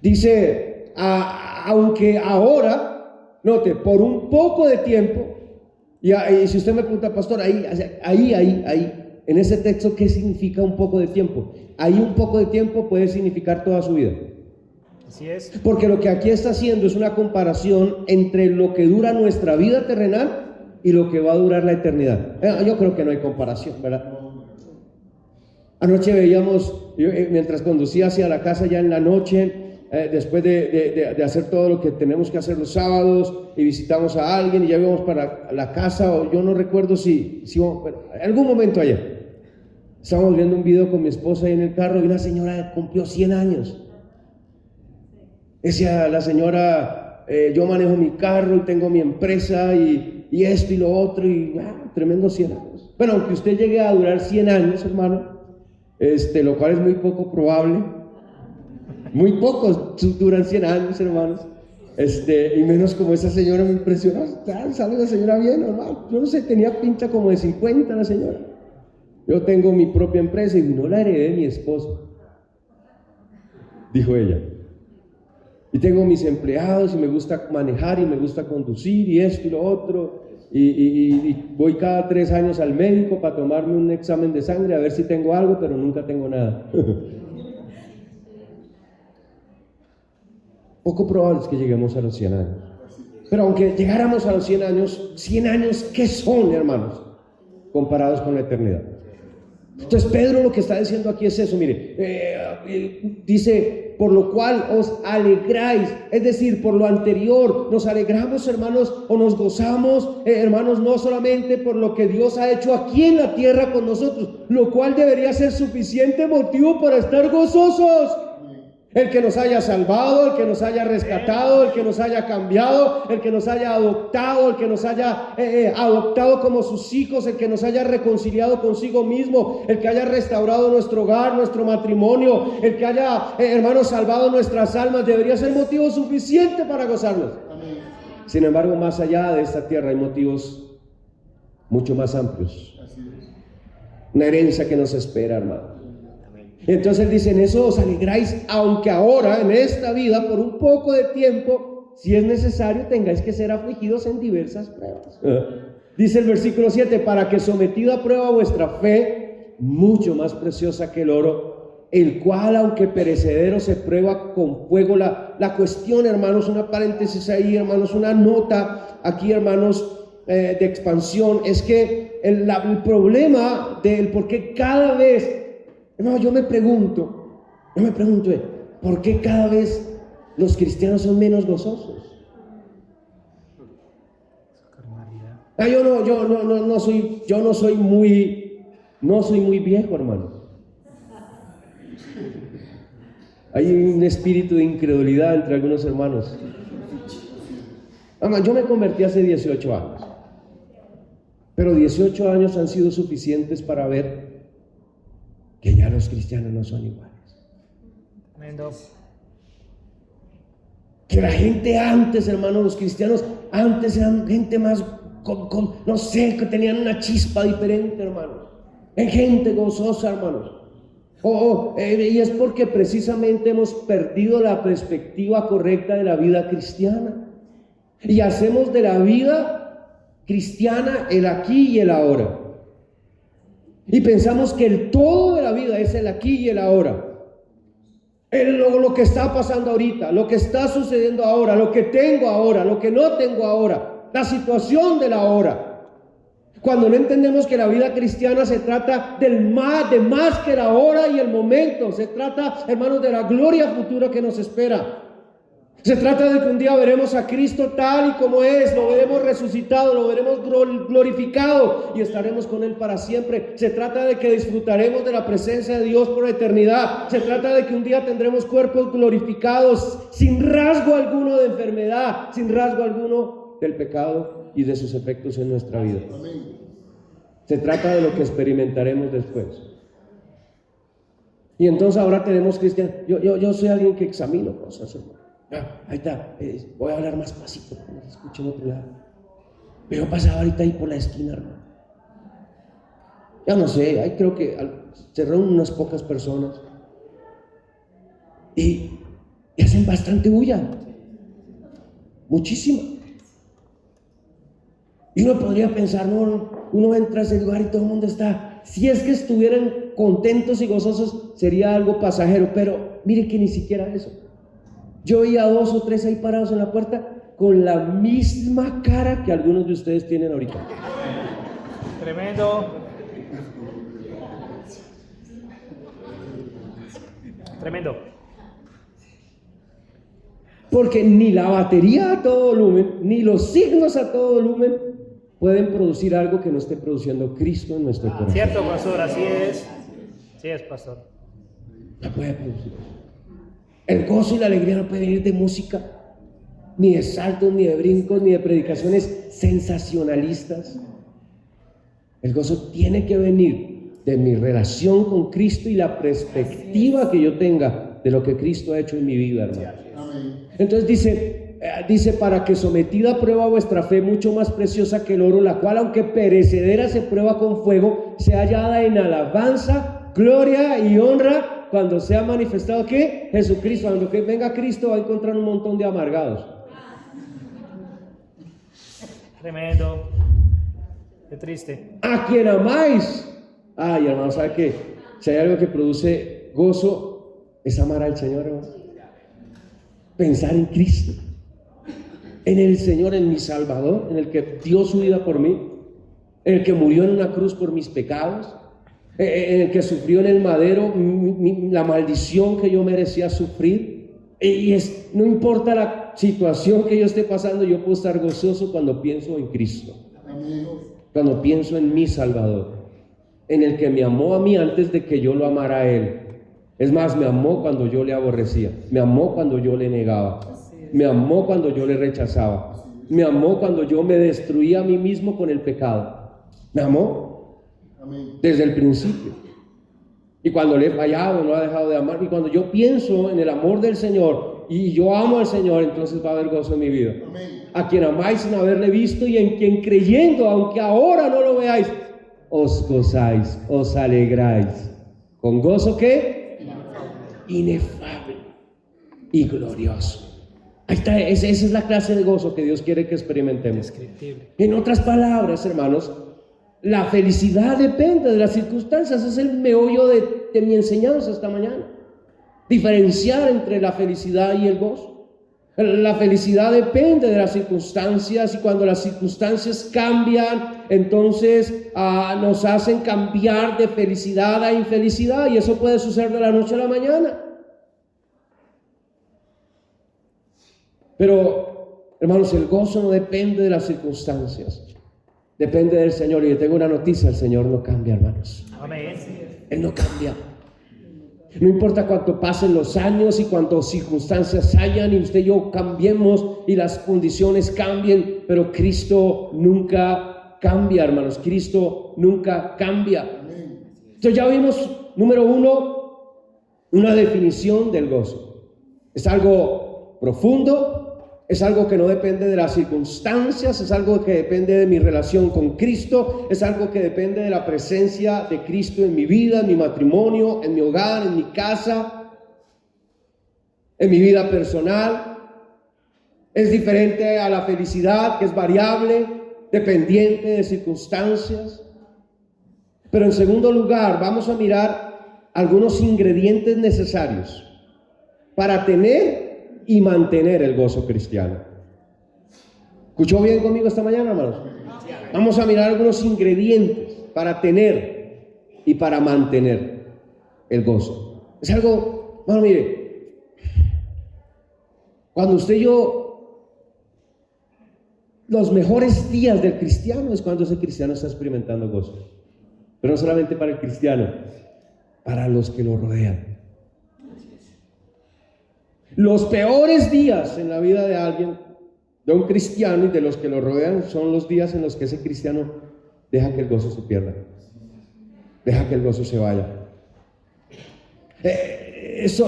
Dice, aunque ahora, note, por un poco de tiempo, y si usted me pregunta, pastor, ahí, en ese texto, ¿qué significa un poco de tiempo? Ahí un poco de tiempo puede significar toda su vida. Así es. Porque lo que aquí está haciendo es una comparación entre lo que dura nuestra vida terrenal y lo que va a durar la eternidad. Yo creo que no hay comparación, ¿verdad? Anoche veíamos, mientras conducía hacia la casa ya en la noche, después de hacer todo lo que tenemos que hacer los sábados, y visitamos a alguien y ya íbamos para la casa, o yo no recuerdo si bueno, en algún momento ayer estábamos viendo un video con mi esposa ahí en el carro, y una señora cumplió 100 años. Decía la señora, yo manejo mi carro y tengo mi empresa y esto y lo otro, y tremendo 100 años. Bueno, aunque usted llegue a durar 100 años, hermano, lo cual es muy poco probable. Muy pocos duran 100 años, hermanos. Y menos como esa señora me impresionó. Sale la señora bien, hermano. Yo no sé, tenía pinta como de 50 la señora. Yo tengo mi propia empresa y no la heredé de mi esposo, dijo ella. Y tengo mis empleados y me gusta manejar y me gusta conducir y esto y lo otro. Y voy cada 3 años al médico para tomarme un examen de sangre a ver si tengo algo, pero nunca tengo nada. Poco probable es que lleguemos a los 100 años. Pero aunque llegáramos a los 100 años, ¿qué son, hermanos? Comparados con la eternidad. Entonces Pedro lo que está diciendo aquí es eso, mire, dice, por lo cual os alegráis, es decir, por lo anterior, nos alegramos, hermanos, o nos gozamos, hermanos, no solamente por lo que Dios ha hecho aquí en la tierra con nosotros, lo cual debería ser suficiente motivo para estar gozosos. El que nos haya salvado, el que nos haya rescatado, el que nos haya cambiado, el que nos haya adoptado, el que nos haya adoptado como sus hijos, el que nos haya reconciliado consigo mismo, el que haya restaurado nuestro hogar, nuestro matrimonio, el que haya, hermanos, salvado nuestras almas, debería ser motivo suficiente para gozarnos. Amén. Sin embargo, más allá de esta tierra hay motivos mucho más amplios. Una herencia que nos espera, hermano. Entonces él dice, en eso os alegráis, aunque ahora, en esta vida, por un poco de tiempo, si es necesario, tengáis que ser afligidos en diversas pruebas. Dice el versículo 7, para que sometida a prueba vuestra fe, mucho más preciosa que el oro, el cual, aunque perecedero, se prueba con fuego. La cuestión, hermanos, una paréntesis ahí, hermanos, una nota aquí, hermanos, de expansión, es que el problema del por qué cada vez, no, yo me pregunto, ¿por qué cada vez los cristianos son menos gozosos? Yo no soy muy viejo, hermano. Hay un espíritu de incredulidad entre algunos hermanos. Yo me convertí hace 18 años, pero 18 años han sido suficientes para ver que ya los cristianos no son iguales. Que la gente antes, hermanos, los cristianos antes eran gente más, no sé, que tenían una chispa diferente, hermanos. En gente gozosa, hermanos. Y es porque precisamente hemos perdido la perspectiva correcta de la vida cristiana. Y hacemos de la vida cristiana el aquí y el ahora. Y pensamos que el todo de la vida es el aquí y el ahora. Lo que está pasando ahorita, lo que está sucediendo ahora, lo que tengo ahora, lo que no tengo ahora, la situación de la hora. Cuando no entendemos que la vida cristiana se trata de más que la hora y el momento. Se trata, hermanos, de la gloria futura que nos espera. Se trata de que un día veremos a Cristo tal y como es, lo veremos resucitado, lo veremos glorificado y estaremos con Él para siempre. Se trata de que disfrutaremos de la presencia de Dios por la eternidad. Se trata de que un día tendremos cuerpos glorificados, sin rasgo alguno de enfermedad, sin rasgo alguno del pecado y de sus efectos en nuestra vida. Se trata de lo que experimentaremos después. Y entonces ahora tenemos cristianos. Yo soy alguien que examino cosas, hermano. Ahí está, voy a hablar más pasito para que me escuchen otro lado. Pero pasaba ahorita ahí por la esquina, hermano. Ya no sé, ahí creo que se reúnen unas pocas personas y hacen bastante bulla. muchísima. Y uno podría pensar, no, uno entra a ese lugar y todo el mundo está, si es que estuvieran contentos y gozosos, sería algo pasajero, pero mire que ni siquiera eso. Yo veía 2 o 3 ahí parados en la puerta con la misma cara que algunos de ustedes tienen ahorita. Tremendo. Tremendo. Porque ni la batería a todo volumen, ni los signos a todo volumen pueden producir algo que no esté produciendo Cristo en nuestro corazón. Cierto, pastor, así es. Sí es, pastor. No puede producir. El gozo y la alegría no pueden venir de música, ni de saltos, ni de brincos, ni de predicaciones sensacionalistas. El gozo tiene que venir de mi relación con Cristo y la perspectiva que yo tenga de lo que Cristo ha hecho en mi vida, hermano. Entonces dice, para que sometida a prueba vuestra fe, mucho más preciosa que el oro, la cual aunque perecedera se prueba con fuego, sea hallada en alabanza, gloria y honra cuando sea manifestado ¿qué? Jesucristo. Cuando que venga Cristo va a encontrar un montón de amargados. Tremendo. Qué triste. A quien amáis. Ay, hermano, ¿sabe qué? Si hay algo que produce gozo, es amar al Señor, hermano. Pensar en Cristo, en el Señor, en mi Salvador, en el que dio su vida por mí, en el que murió en una cruz por mis pecados, en el que sufrió en el madero la maldición que yo merecía sufrir. Y no importa la situación que yo esté pasando, yo puedo estar gozoso cuando pienso en Cristo. Amén. Cuando pienso en mi Salvador, en el que me amó a mí antes de que yo lo amara a Él. Es más, me amó cuando yo le aborrecía, me amó cuando yo le negaba, me amó cuando yo le rechazaba, me amó cuando yo me destruía a mí mismo con el pecado. Me amó desde el principio. Y cuando le he fallado, no ha dejado de amar. Y cuando yo pienso en el amor del Señor y yo amo al Señor, entonces va a haber gozo en mi vida. A quien amáis sin haberle visto y en quien creyendo, aunque ahora no lo veáis, os gozáis, os alegráis. ¿Con gozo qué? Inefable y glorioso. Ahí está, esa es la clase de gozo que Dios quiere que experimentemos. En otras palabras, hermanos, la felicidad depende de las circunstancias. Es el meollo de mi enseñanza esta mañana. Diferenciar entre la felicidad y el gozo. La felicidad depende de las circunstancias, y cuando las circunstancias cambian, entonces nos hacen cambiar de felicidad a infelicidad, y eso puede suceder de la noche a la mañana. Pero, hermanos, el gozo no depende de las circunstancias, depende del Señor. Y yo tengo una noticia: el Señor no cambia, hermanos. Amén. Él no cambia. No importa cuánto pasen los años y cuántas circunstancias hayan y usted y yo cambiemos y las condiciones cambien, pero Cristo nunca cambia, hermanos. Cristo nunca cambia. Entonces ya vimos, número 1, una definición del gozo. Es algo profundo, es algo que no depende de las circunstancias, es algo que depende de mi relación con Cristo, es algo que depende de la presencia de Cristo en mi vida, en mi matrimonio, en mi hogar, en mi casa, en mi vida personal. Es diferente a la felicidad, que es variable, dependiente de circunstancias. Pero en segundo lugar, vamos a mirar algunos ingredientes necesarios para tener y mantener el gozo cristiano. ¿Escuchó bien conmigo esta mañana, hermanos? Vamos a mirar algunos ingredientes para tener y para mantener el gozo. Es algo, bueno, mire, cuando usted y yo, los mejores días del cristiano es cuando ese cristiano está experimentando gozo. Pero no solamente para el cristiano, para los que lo rodean. Los peores días en la vida de alguien, de un cristiano y de los que lo rodean, son los días en los que ese cristiano deja que el gozo se pierda, deja que el gozo se vaya.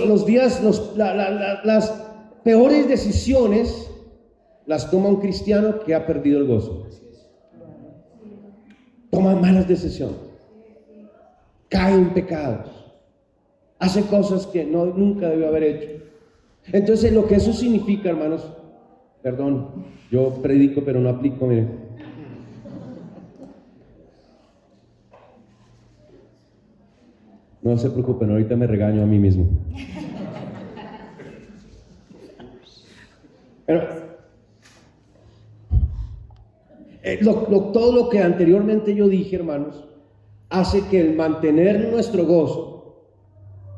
Los días, las peores decisiones las toma un cristiano que ha perdido el gozo. Toma malas decisiones, cae en pecados, hace cosas que nunca debió haber hecho. Entonces, lo que eso significa, hermanos, Perdón, yo predico pero no aplico, miren. No se preocupen, ahorita me regaño a mí mismo. Pero, todo lo que anteriormente yo dije, hermanos, hace que el mantener nuestro gozo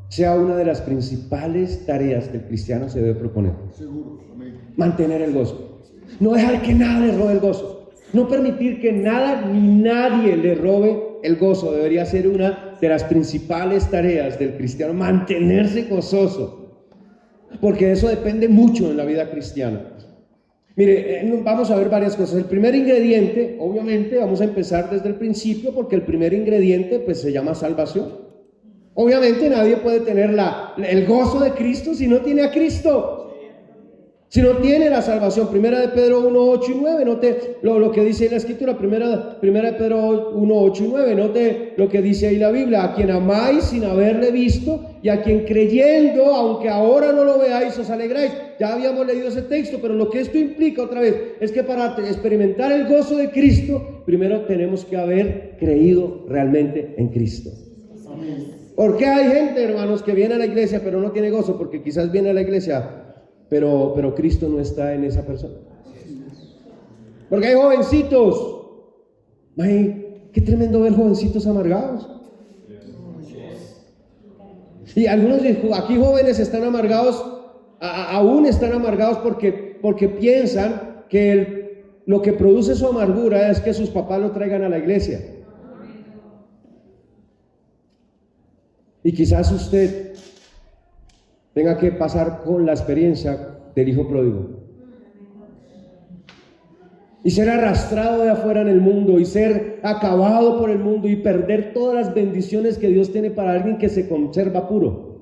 sea una de las principales tareas que el cristiano se debe proponer. Seguro, amén. Mantener el gozo. No dejar que nada le robe el gozo. No permitir que nada ni nadie le robe el gozo. Debería ser una de las principales tareas del cristiano, mantenerse gozoso. Porque eso depende mucho en la vida cristiana. Mire, vamos a ver varias cosas. El primer ingrediente, obviamente, vamos a empezar desde el principio, porque el primer ingrediente pues se llama salvación. Obviamente nadie puede tener el gozo de Cristo si no tiene a Cristo. Si no tiene la salvación. Primera de Pedro 1, 8 y 9, note lo que dice en la escritura. Primera de Pedro 1, 8 y 9, note lo que dice ahí la Biblia. A quien amáis sin haberle visto, y a quien creyendo, aunque ahora no lo veáis, os alegráis. Ya habíamos leído ese texto, pero lo que esto implica otra vez es que para experimentar el gozo de Cristo, primero tenemos que haber creído realmente en Cristo. ¿Por qué hay gente, hermanos, que viene a la iglesia pero no tiene gozo? Porque quizás viene a la iglesia pero Cristo no está en esa persona. Porque hay jovencitos. Ay, qué tremendo ver jovencitos amargados. Y algunos aquí jóvenes están amargados, aún están amargados porque piensan que lo que produce su amargura es que sus papás lo traigan a la iglesia. Y quizás usted tenga que pasar con la experiencia del hijo pródigo y ser arrastrado de afuera en el mundo y ser acabado por el mundo y perder todas las bendiciones que Dios tiene para alguien que se conserva puro.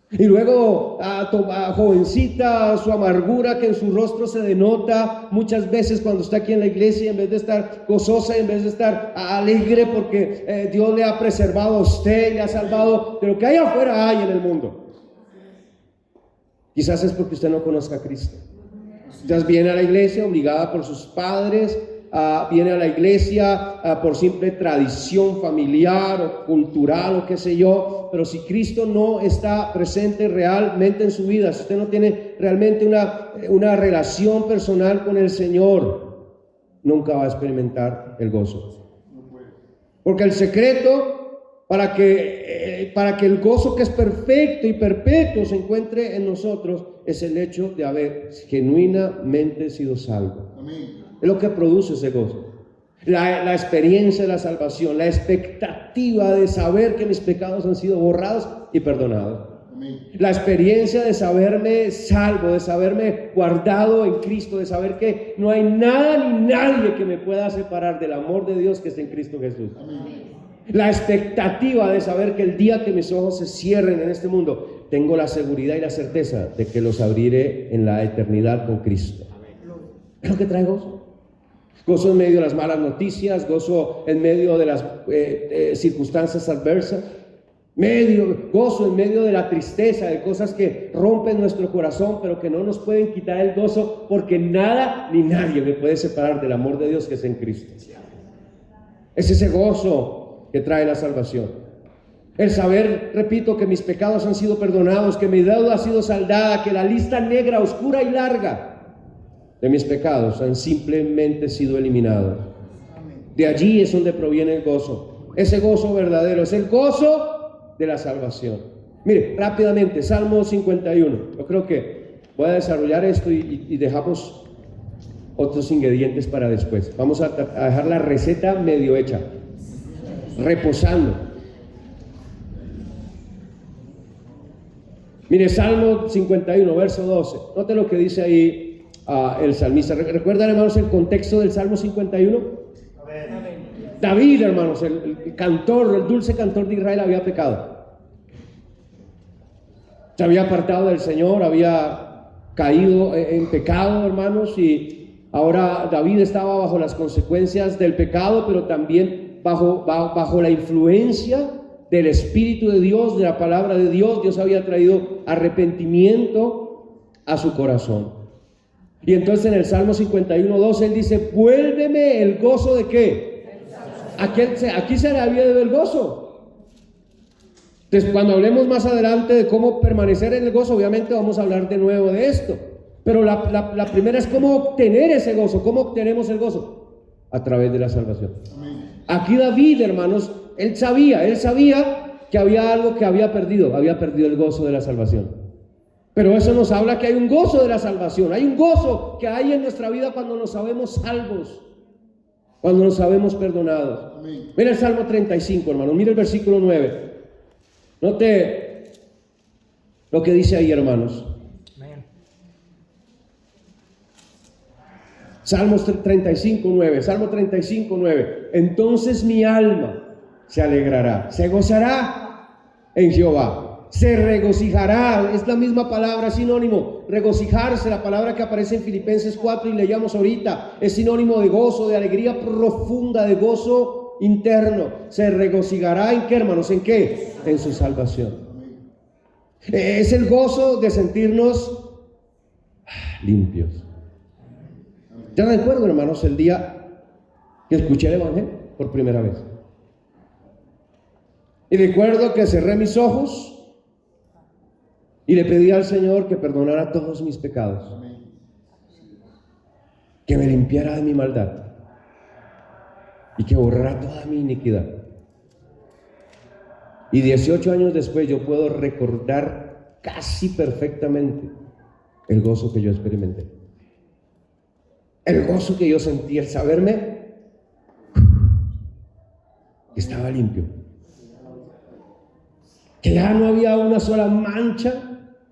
Y luego a jovencita, su amargura que en su rostro se denota muchas veces cuando está aquí en la iglesia, en vez de estar gozosa, en vez de estar alegre porque Dios le ha preservado a usted, le ha salvado de lo que hay afuera hay en el mundo. Quizás es porque usted no conozca a Cristo. Quizás viene a la iglesia obligada por sus padres, viene a la iglesia por simple tradición familiar o cultural o qué sé yo, pero si Cristo no está presente realmente en su vida, si usted no tiene realmente una relación personal con el Señor, nunca va a experimentar el gozo. Porque el secreto para que el gozo que es perfecto y perpetuo se encuentre en nosotros es el hecho de haber genuinamente sido salvo. Amén. Es lo que produce ese gozo. La experiencia de la salvación, la expectativa de saber que mis pecados han sido borrados y perdonados. Amén. La experiencia de saberme salvo, de saberme guardado en Cristo, de saber que no hay nada ni nadie que me pueda separar del amor de Dios que está en Cristo Jesús. Amén. La expectativa de saber que el día que mis ojos se cierren en este mundo, tengo la seguridad y la certeza de que los abriré en la eternidad con Cristo. ¿Es lo que trae gozo? Gozo en medio de las malas noticias, gozo en medio de las circunstancias adversas, gozo en medio de la tristeza, de cosas que rompen nuestro corazón, pero que no nos pueden quitar el gozo, porque nada ni nadie me puede separar del amor de Dios que es en Cristo. Es ese gozo que trae la salvación. El saber, repito, que mis pecados han sido perdonados, que mi deuda ha sido saldada, que la lista negra, oscura y larga de mis pecados han simplemente sido eliminados. De allí es donde proviene el gozo. Ese gozo verdadero es el gozo de la salvación. Mire, rápidamente, Salmo 51. Yo creo que voy a desarrollar esto y dejamos otros ingredientes para después. Vamos a dejar la receta medio hecha, reposando. Mire, Salmo 51, verso 12. Note lo que dice ahí el salmista. ¿Recuerdan, hermanos, el contexto del Salmo 51? Amén. David, hermanos, el cantor, el dulce cantor de Israel, había pecado. Se había apartado del Señor, había caído en pecado, hermanos, y ahora David estaba bajo las consecuencias del pecado, pero también bajo la influencia del Espíritu de Dios, de la palabra de Dios. Dios había traído arrepentimiento a su corazón. Y entonces en el Salmo 51:2 él dice: vuélveme el gozo ¿de qué? Aquí se le había dado el gozo. Entonces cuando hablemos más adelante de cómo permanecer en el gozo, obviamente vamos a hablar de nuevo de esto. Pero la primera es cómo obtener ese gozo. ¿Cómo obtenemos el gozo? A través de la salvación. Aquí David, hermanos, él sabía que había algo que había perdido el gozo de la salvación. Pero eso nos habla que hay un gozo de la salvación, hay un gozo que hay en nuestra vida cuando nos sabemos salvos, cuando nos sabemos perdonados. Amén. Mira el Salmo 35, hermano, mira el versículo 9. Note lo que dice ahí, hermanos. Amén. Salmo 35:9. Entonces mi alma se alegrará, se gozará en Jehová. Se regocijará, es la misma palabra, sinónimo, regocijarse, la palabra que aparece en Filipenses 4 y leíamos ahorita, es sinónimo de gozo, de alegría profunda, de gozo interno. Se regocijará ¿en qué, hermanos? ¿En qué? En su salvación. Es el gozo de sentirnos limpios. ¿Ya recuerdo, hermanos, el día que escuché el Evangelio por primera vez? Y recuerdo que cerré mis ojos y le pedí al Señor que perdonara todos mis pecados, que me limpiara de mi maldad y que borrara toda mi iniquidad. Y 18 años después yo puedo recordar casi perfectamente el gozo que yo experimenté, el gozo que yo sentí, el saberme que estaba limpio, que ya no había una sola mancha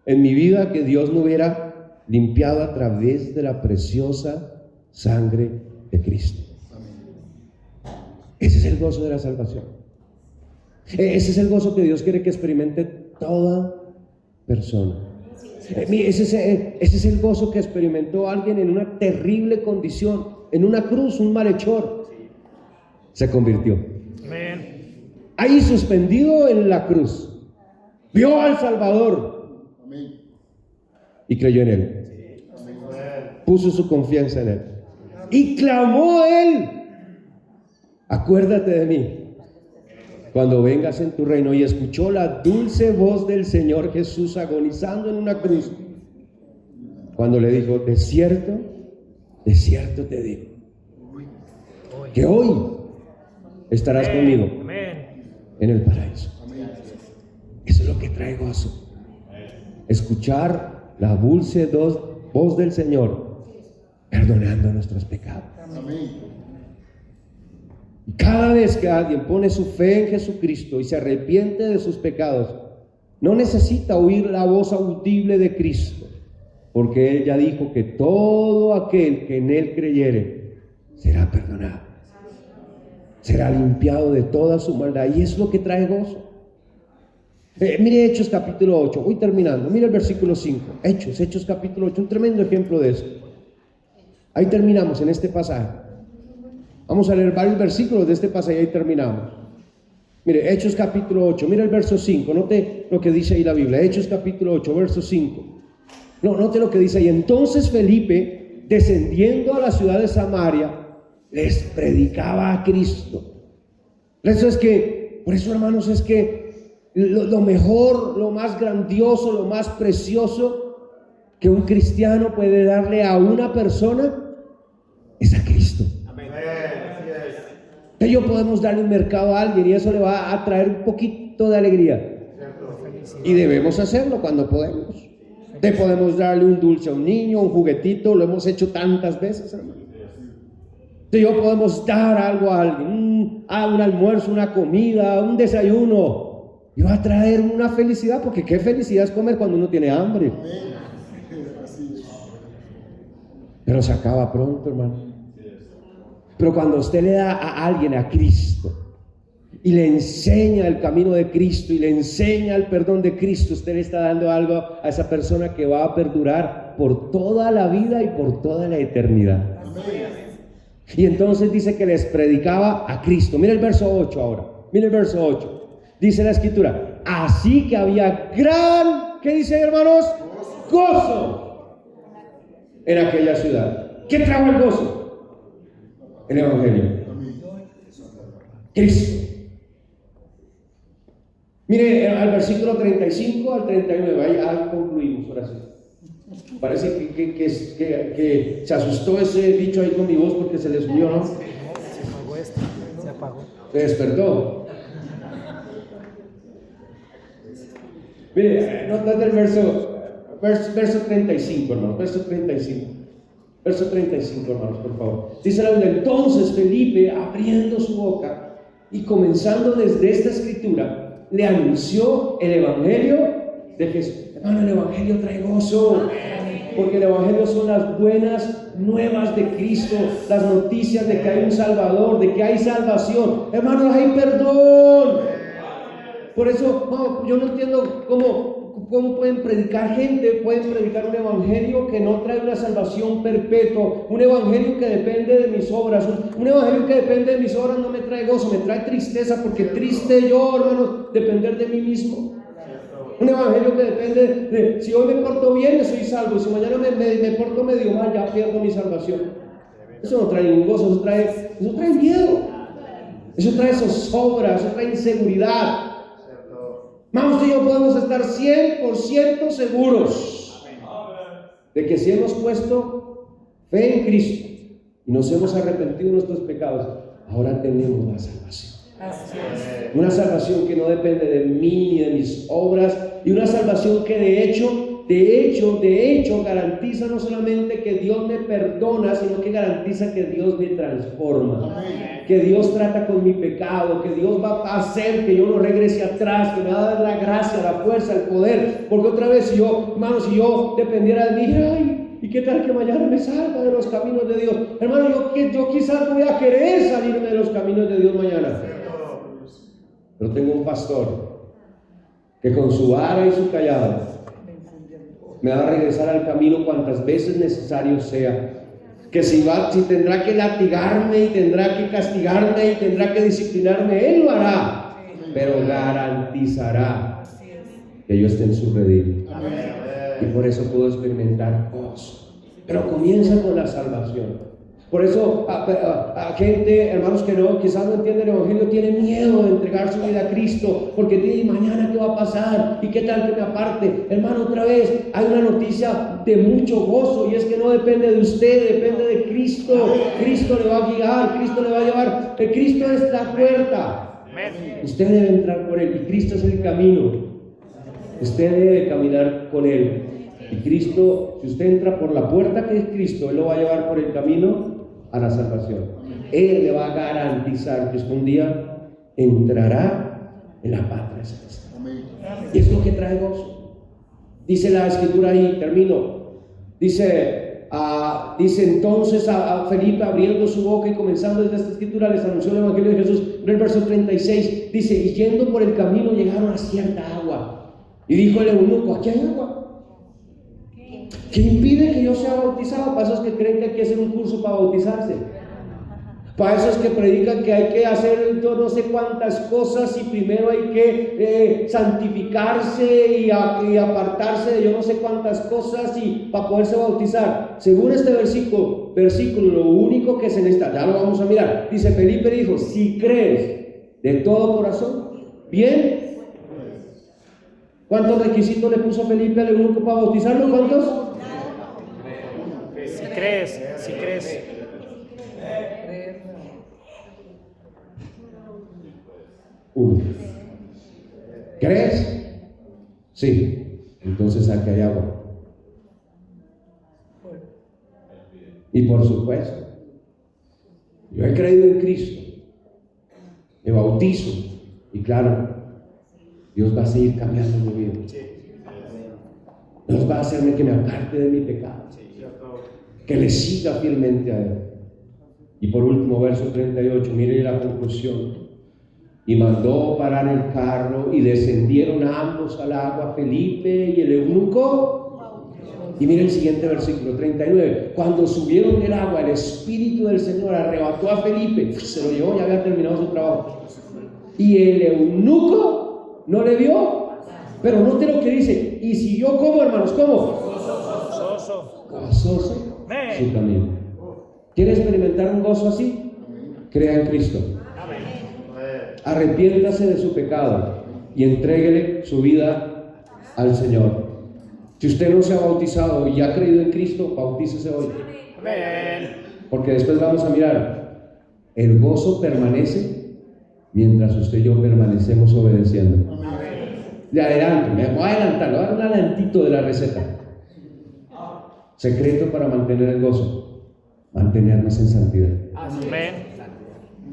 en mi vida que Dios no hubiera limpiado a través de la preciosa sangre de Cristo. Ese es el gozo de la salvación. Ese es el gozo que Dios quiere que experimente toda persona. Ese es el gozo que experimentó alguien en una terrible condición, en una cruz, un malhechor. Se convirtió. Amén. Ahí suspendido en la cruz, vio al Salvador y creyó en Él. Puso su confianza en Él y clamó a Él: acuérdate de mí cuando vengas en tu reino. Y escuchó la dulce voz del Señor Jesús agonizando en una cruz, cuando le dijo: de cierto te digo que hoy estarás conmigo en el paraíso. Eso es lo que trae gozo, escuchar la dulce voz del Señor perdonando nuestros pecados. Y cada vez que alguien pone su fe en Jesucristo y se arrepiente de sus pecados, no necesita oír la voz audible de Cristo, porque Él ya dijo que todo aquel que en Él creyere será perdonado, será limpiado de toda su maldad. Y es lo que trae gozo. Mire Hechos capítulo 8, voy terminando, mire el versículo 5, Hechos capítulo 8, un tremendo ejemplo de eso. Ahí terminamos en este pasaje. Vamos a leer varios versículos de este pasaje y ahí terminamos. Mire, Hechos capítulo 8, mire el verso 5, note lo que dice ahí la Biblia. Hechos capítulo 8, verso 5. No, note lo que dice ahí. Entonces Felipe, descendiendo a la ciudad de Samaria, les predicaba a Cristo. Por eso, hermanos, es que lo mejor, lo más grandioso, lo más precioso que un cristiano puede darle a una persona es a Cristo. Amén. Ellos podemos darle un mercado a alguien y eso le va a traer un poquito de alegría. Y debemos hacerlo cuando podemos. Podemos darle un dulce a un niño, un juguetito, lo hemos hecho tantas veces, hermano. Yo podemos dar algo a alguien, un almuerzo, una comida, un desayuno. Y va a traer una felicidad, porque qué felicidad es comer cuando uno tiene hambre. Pero se acaba pronto, hermano. Pero cuando usted le da a alguien a Cristo y le enseña el camino de Cristo y le enseña el perdón de Cristo, usted le está dando algo a esa persona que va a perdurar por toda la vida y por toda la eternidad. Y entonces dice que les predicaba a Cristo. Mira el verso 8 ahora. Mira el verso 8. Dice la escritura: así que había gran, ¿qué dice, hermanos? Gozo en aquella ciudad. ¿Qué trajo el gozo? El Evangelio. Cristo. Mire, al versículo 35 al 39, ahí concluimos, ahora sí. Parece que se asustó ese bicho ahí con mi voz porque se le subió, ¿no? Se apagó esto. Se apagó. Se despertó. Mire, notate el verso 35, hermanos, verso 35. Verso 35, hermanos, por favor. Dice la Biblia: entonces Felipe, abriendo su boca y comenzando desde esta escritura, le anunció el Evangelio de Jesús. Hermano, el Evangelio trae gozo, porque el Evangelio son las buenas nuevas de Cristo, las noticias de que hay un Salvador, de que hay salvación. Hermanos, hay perdón. Por eso, no, yo no entiendo cómo pueden predicar pueden predicar un evangelio que no trae una salvación perpetua, un evangelio que depende de mis obras, un evangelio que depende de mis obras no me trae gozo, me trae tristeza, porque triste yo, hermanos, depender de mí mismo. Un evangelio que depende de si hoy me porto bien, soy salvo, y si mañana me porto medio mal, ya pierdo mi salvación. Eso no trae ningún gozo, eso trae miedo, eso trae zozobra, eso trae inseguridad. Vamos, usted y yo podemos estar 100% seguros de que si hemos puesto fe en Cristo y nos hemos arrepentido de nuestros pecados, ahora tenemos la salvación. Una salvación que no depende de mí ni de mis obras, y una salvación que de hecho garantiza no solamente que Dios me perdona, sino que garantiza que Dios me transforma. Que Dios trata con mi pecado, que Dios va a hacer que yo no regrese atrás, que me va a dar la gracia, la fuerza, el poder. Porque otra vez, si yo dependiera de mí, ay, ¿y qué tal que mañana me salga de los caminos de Dios? Hermano, yo quizás no voy a querer salirme de los caminos de Dios mañana. Pero tengo un pastor que con su vara y su callado me va a regresar al camino cuantas veces necesario sea. Que si tendrá que latigarme y tendrá que castigarme y tendrá que disciplinarme, Él lo hará, pero garantizará que yo esté en su redil. Y por eso puedo experimentar gozo. Pero comienza con la salvación. Por eso a gente, hermanos, que quizás no entienden el Evangelio, tiene miedo de entregar su vida a Cristo, porque tiene mañana qué va a pasar y qué tal que me aparte. Hermano, otra vez hay una noticia de mucho gozo, y es que no depende de usted, depende de Cristo. Cristo le va a guiar, Cristo le va a llevar. Cristo es la puerta, usted debe entrar por Él, y Cristo es el camino, usted debe caminar con Él. Y Cristo, si usted entra por la puerta que es Cristo, Él lo va a llevar por el camino a la salvación. Él le va a garantizar que usted un día entrará en la patria celestial. Y es lo que trae gozo. Dice la escritura ahí, termino. Dice entonces a Felipe, abriendo su boca y comenzando desde esta escritura, les anunció el Evangelio de Jesús. En el verso 36 dice: y yendo por el camino llegaron a cierta agua, y dijo el eunuco: aquí hay agua. ¿Qué impide que yo sea bautizado? Para esos que creen que hay que hacer un curso para bautizarse, para esos que predican que hay que hacer no sé cuántas cosas, y primero hay que santificarse y apartarse de yo no sé cuántas cosas y para poderse bautizar. Según este versículo, lo único que se necesita, ya lo vamos a mirar, dice: Felipe dijo, si crees de todo corazón, bien. ¿Cuántos requisitos le puso Felipe al eunuco para bautizarlo? ¿Cuántos? Si crees. Uno. ¿Crees? Sí. Entonces aquí hay agua. Y por supuesto, yo he creído en Cristo, me bautizo, y claro, Dios va a seguir cambiando mi vida. Dios va a hacerme que me aparte de mi pecado, que le siga fielmente a Él. Y por último, verso 38, mire la conclusión. Y mandó parar el carro, y descendieron ambos al agua, Felipe y el eunuco. Y mire el siguiente versículo 39. Cuando subieron del agua, el Espíritu del Señor arrebató a Felipe, se lo llevó, ya había terminado su trabajo. Y el eunuco no le dio. Pero note lo que dice: y siguió, ¿cómo, hermanos? ¿Cómo? Gozoso. Gozoso. su camino. ¿Quiere experimentar un gozo así? Crea en Cristo. Arrepiéntase de su pecado y entréguele su vida al Señor. Si usted no se ha bautizado y ha creído en Cristo, bautícese hoy. Porque después vamos a mirar, el gozo permanece mientras usted y yo permanecemos obedeciendo. De adelante, me voy a adelantar, voy a dar un adelantito de la receta. Secreto para mantener el gozo: mantenernos en santidad.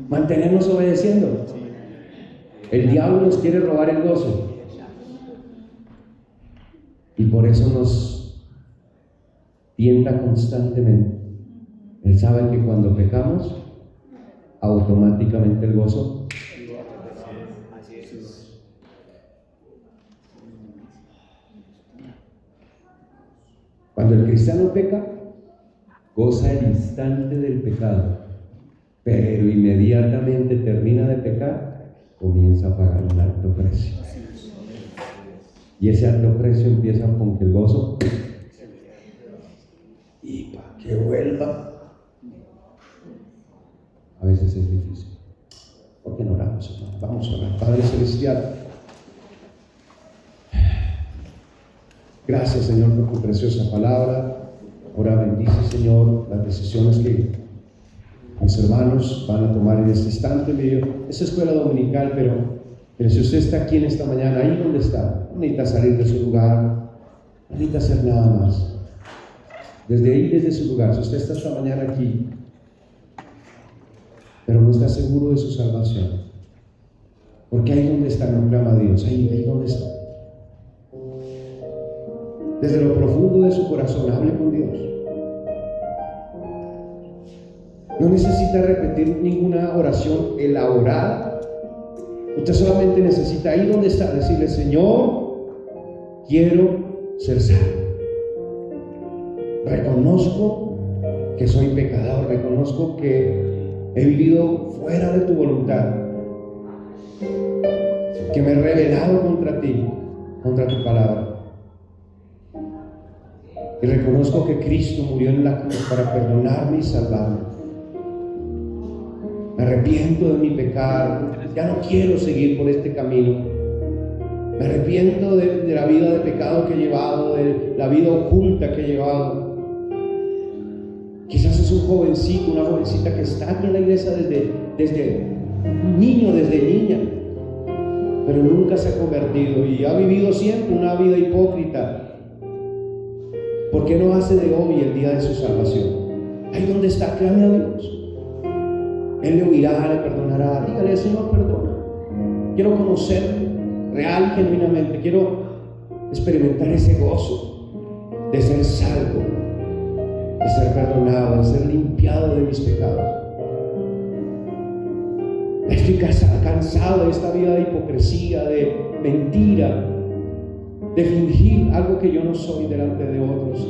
Mantenernos obedeciendo. El diablo nos quiere robar el gozo y por eso nos tienta constantemente. Él sabe que cuando pecamos, automáticamente el gozo cuando el cristiano peca, goza el instante del pecado, pero inmediatamente termina de pecar, comienza a pagar un alto precio. Y ese alto precio empieza con que el gozo, y para que vuelva, a veces es difícil. ¿Por qué no oramos, hermano? Vamos a orar. Padre Celestial, gracias, Señor, por tu preciosa palabra. Ahora bendice, Señor, las decisiones que mis hermanos van a tomar en este instante. Es escuela dominical, pero si usted está aquí en esta mañana, ahí donde está, no necesita salir de su lugar, no necesita hacer nada más. Desde ahí, desde su lugar, si usted está esta mañana aquí, pero no está seguro de su salvación, porque ahí donde está, no clama a Dios, ahí donde está. Desde lo profundo de su corazón, hable con Dios. No necesita repetir ninguna oración elaborada. Usted solamente necesita, ahí donde está, decirle: Señor, quiero ser salvo. Reconozco que soy pecador, reconozco que he vivido fuera de tu voluntad, que me he rebelado contra ti, contra tu palabra. Y reconozco que Cristo murió en la cruz para perdonarme y salvarme. Me arrepiento de mi pecado, ya no quiero seguir por este camino. Me arrepiento de la vida de pecado que he llevado, de la vida oculta que he llevado. Quizás es un jovencito, una jovencita que está aquí en la iglesia desde niño, desde niña, pero nunca se ha convertido y ha vivido siempre una vida hipócrita. ¿Por qué no hace de hoy el día de su salvación? Ahí donde está, clame a Dios. Él le oirá, le perdonará. Dígale: Señor, perdona. Quiero conocerte real y genuinamente. Quiero experimentar ese gozo de ser salvo, de ser perdonado, de ser limpiado de mis pecados. Estoy cansado de esta vida de hipocresía, de mentira, de fingir algo que yo no soy delante de otros,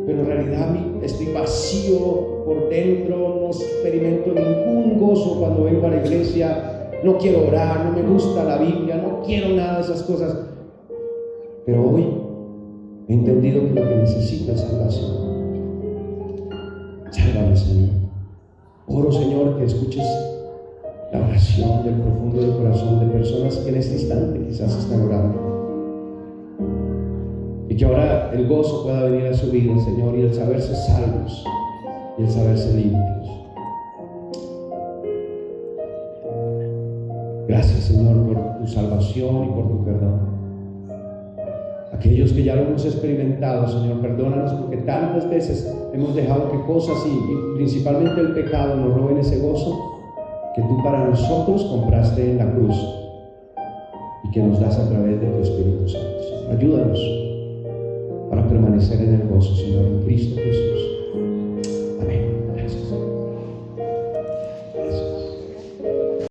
pero en realidad estoy vacío por dentro, no experimento ningún gozo cuando vengo a la iglesia, no quiero orar, no me gusta la Biblia, no quiero nada de esas cosas. Pero hoy he entendido que lo que necesito es salvación. Sálvame, Señor. Oro, Señor, que escuches la oración del profundo del corazón de personas que en este instante quizás están orando. Y que ahora el gozo pueda venir a su vida, Señor, y el saberse salvos y el saberse limpios. Gracias, Señor, por tu salvación y por tu perdón. Aquellos que ya lo hemos experimentado, Señor, perdónanos porque tantas veces hemos dejado que cosas y principalmente el pecado nos roben ese gozo que tú para nosotros compraste en la cruz y que nos das a través de tu Espíritu Santo. Señor, ayúdanos para permanecer en el gozo, Señor, en Cristo Jesús.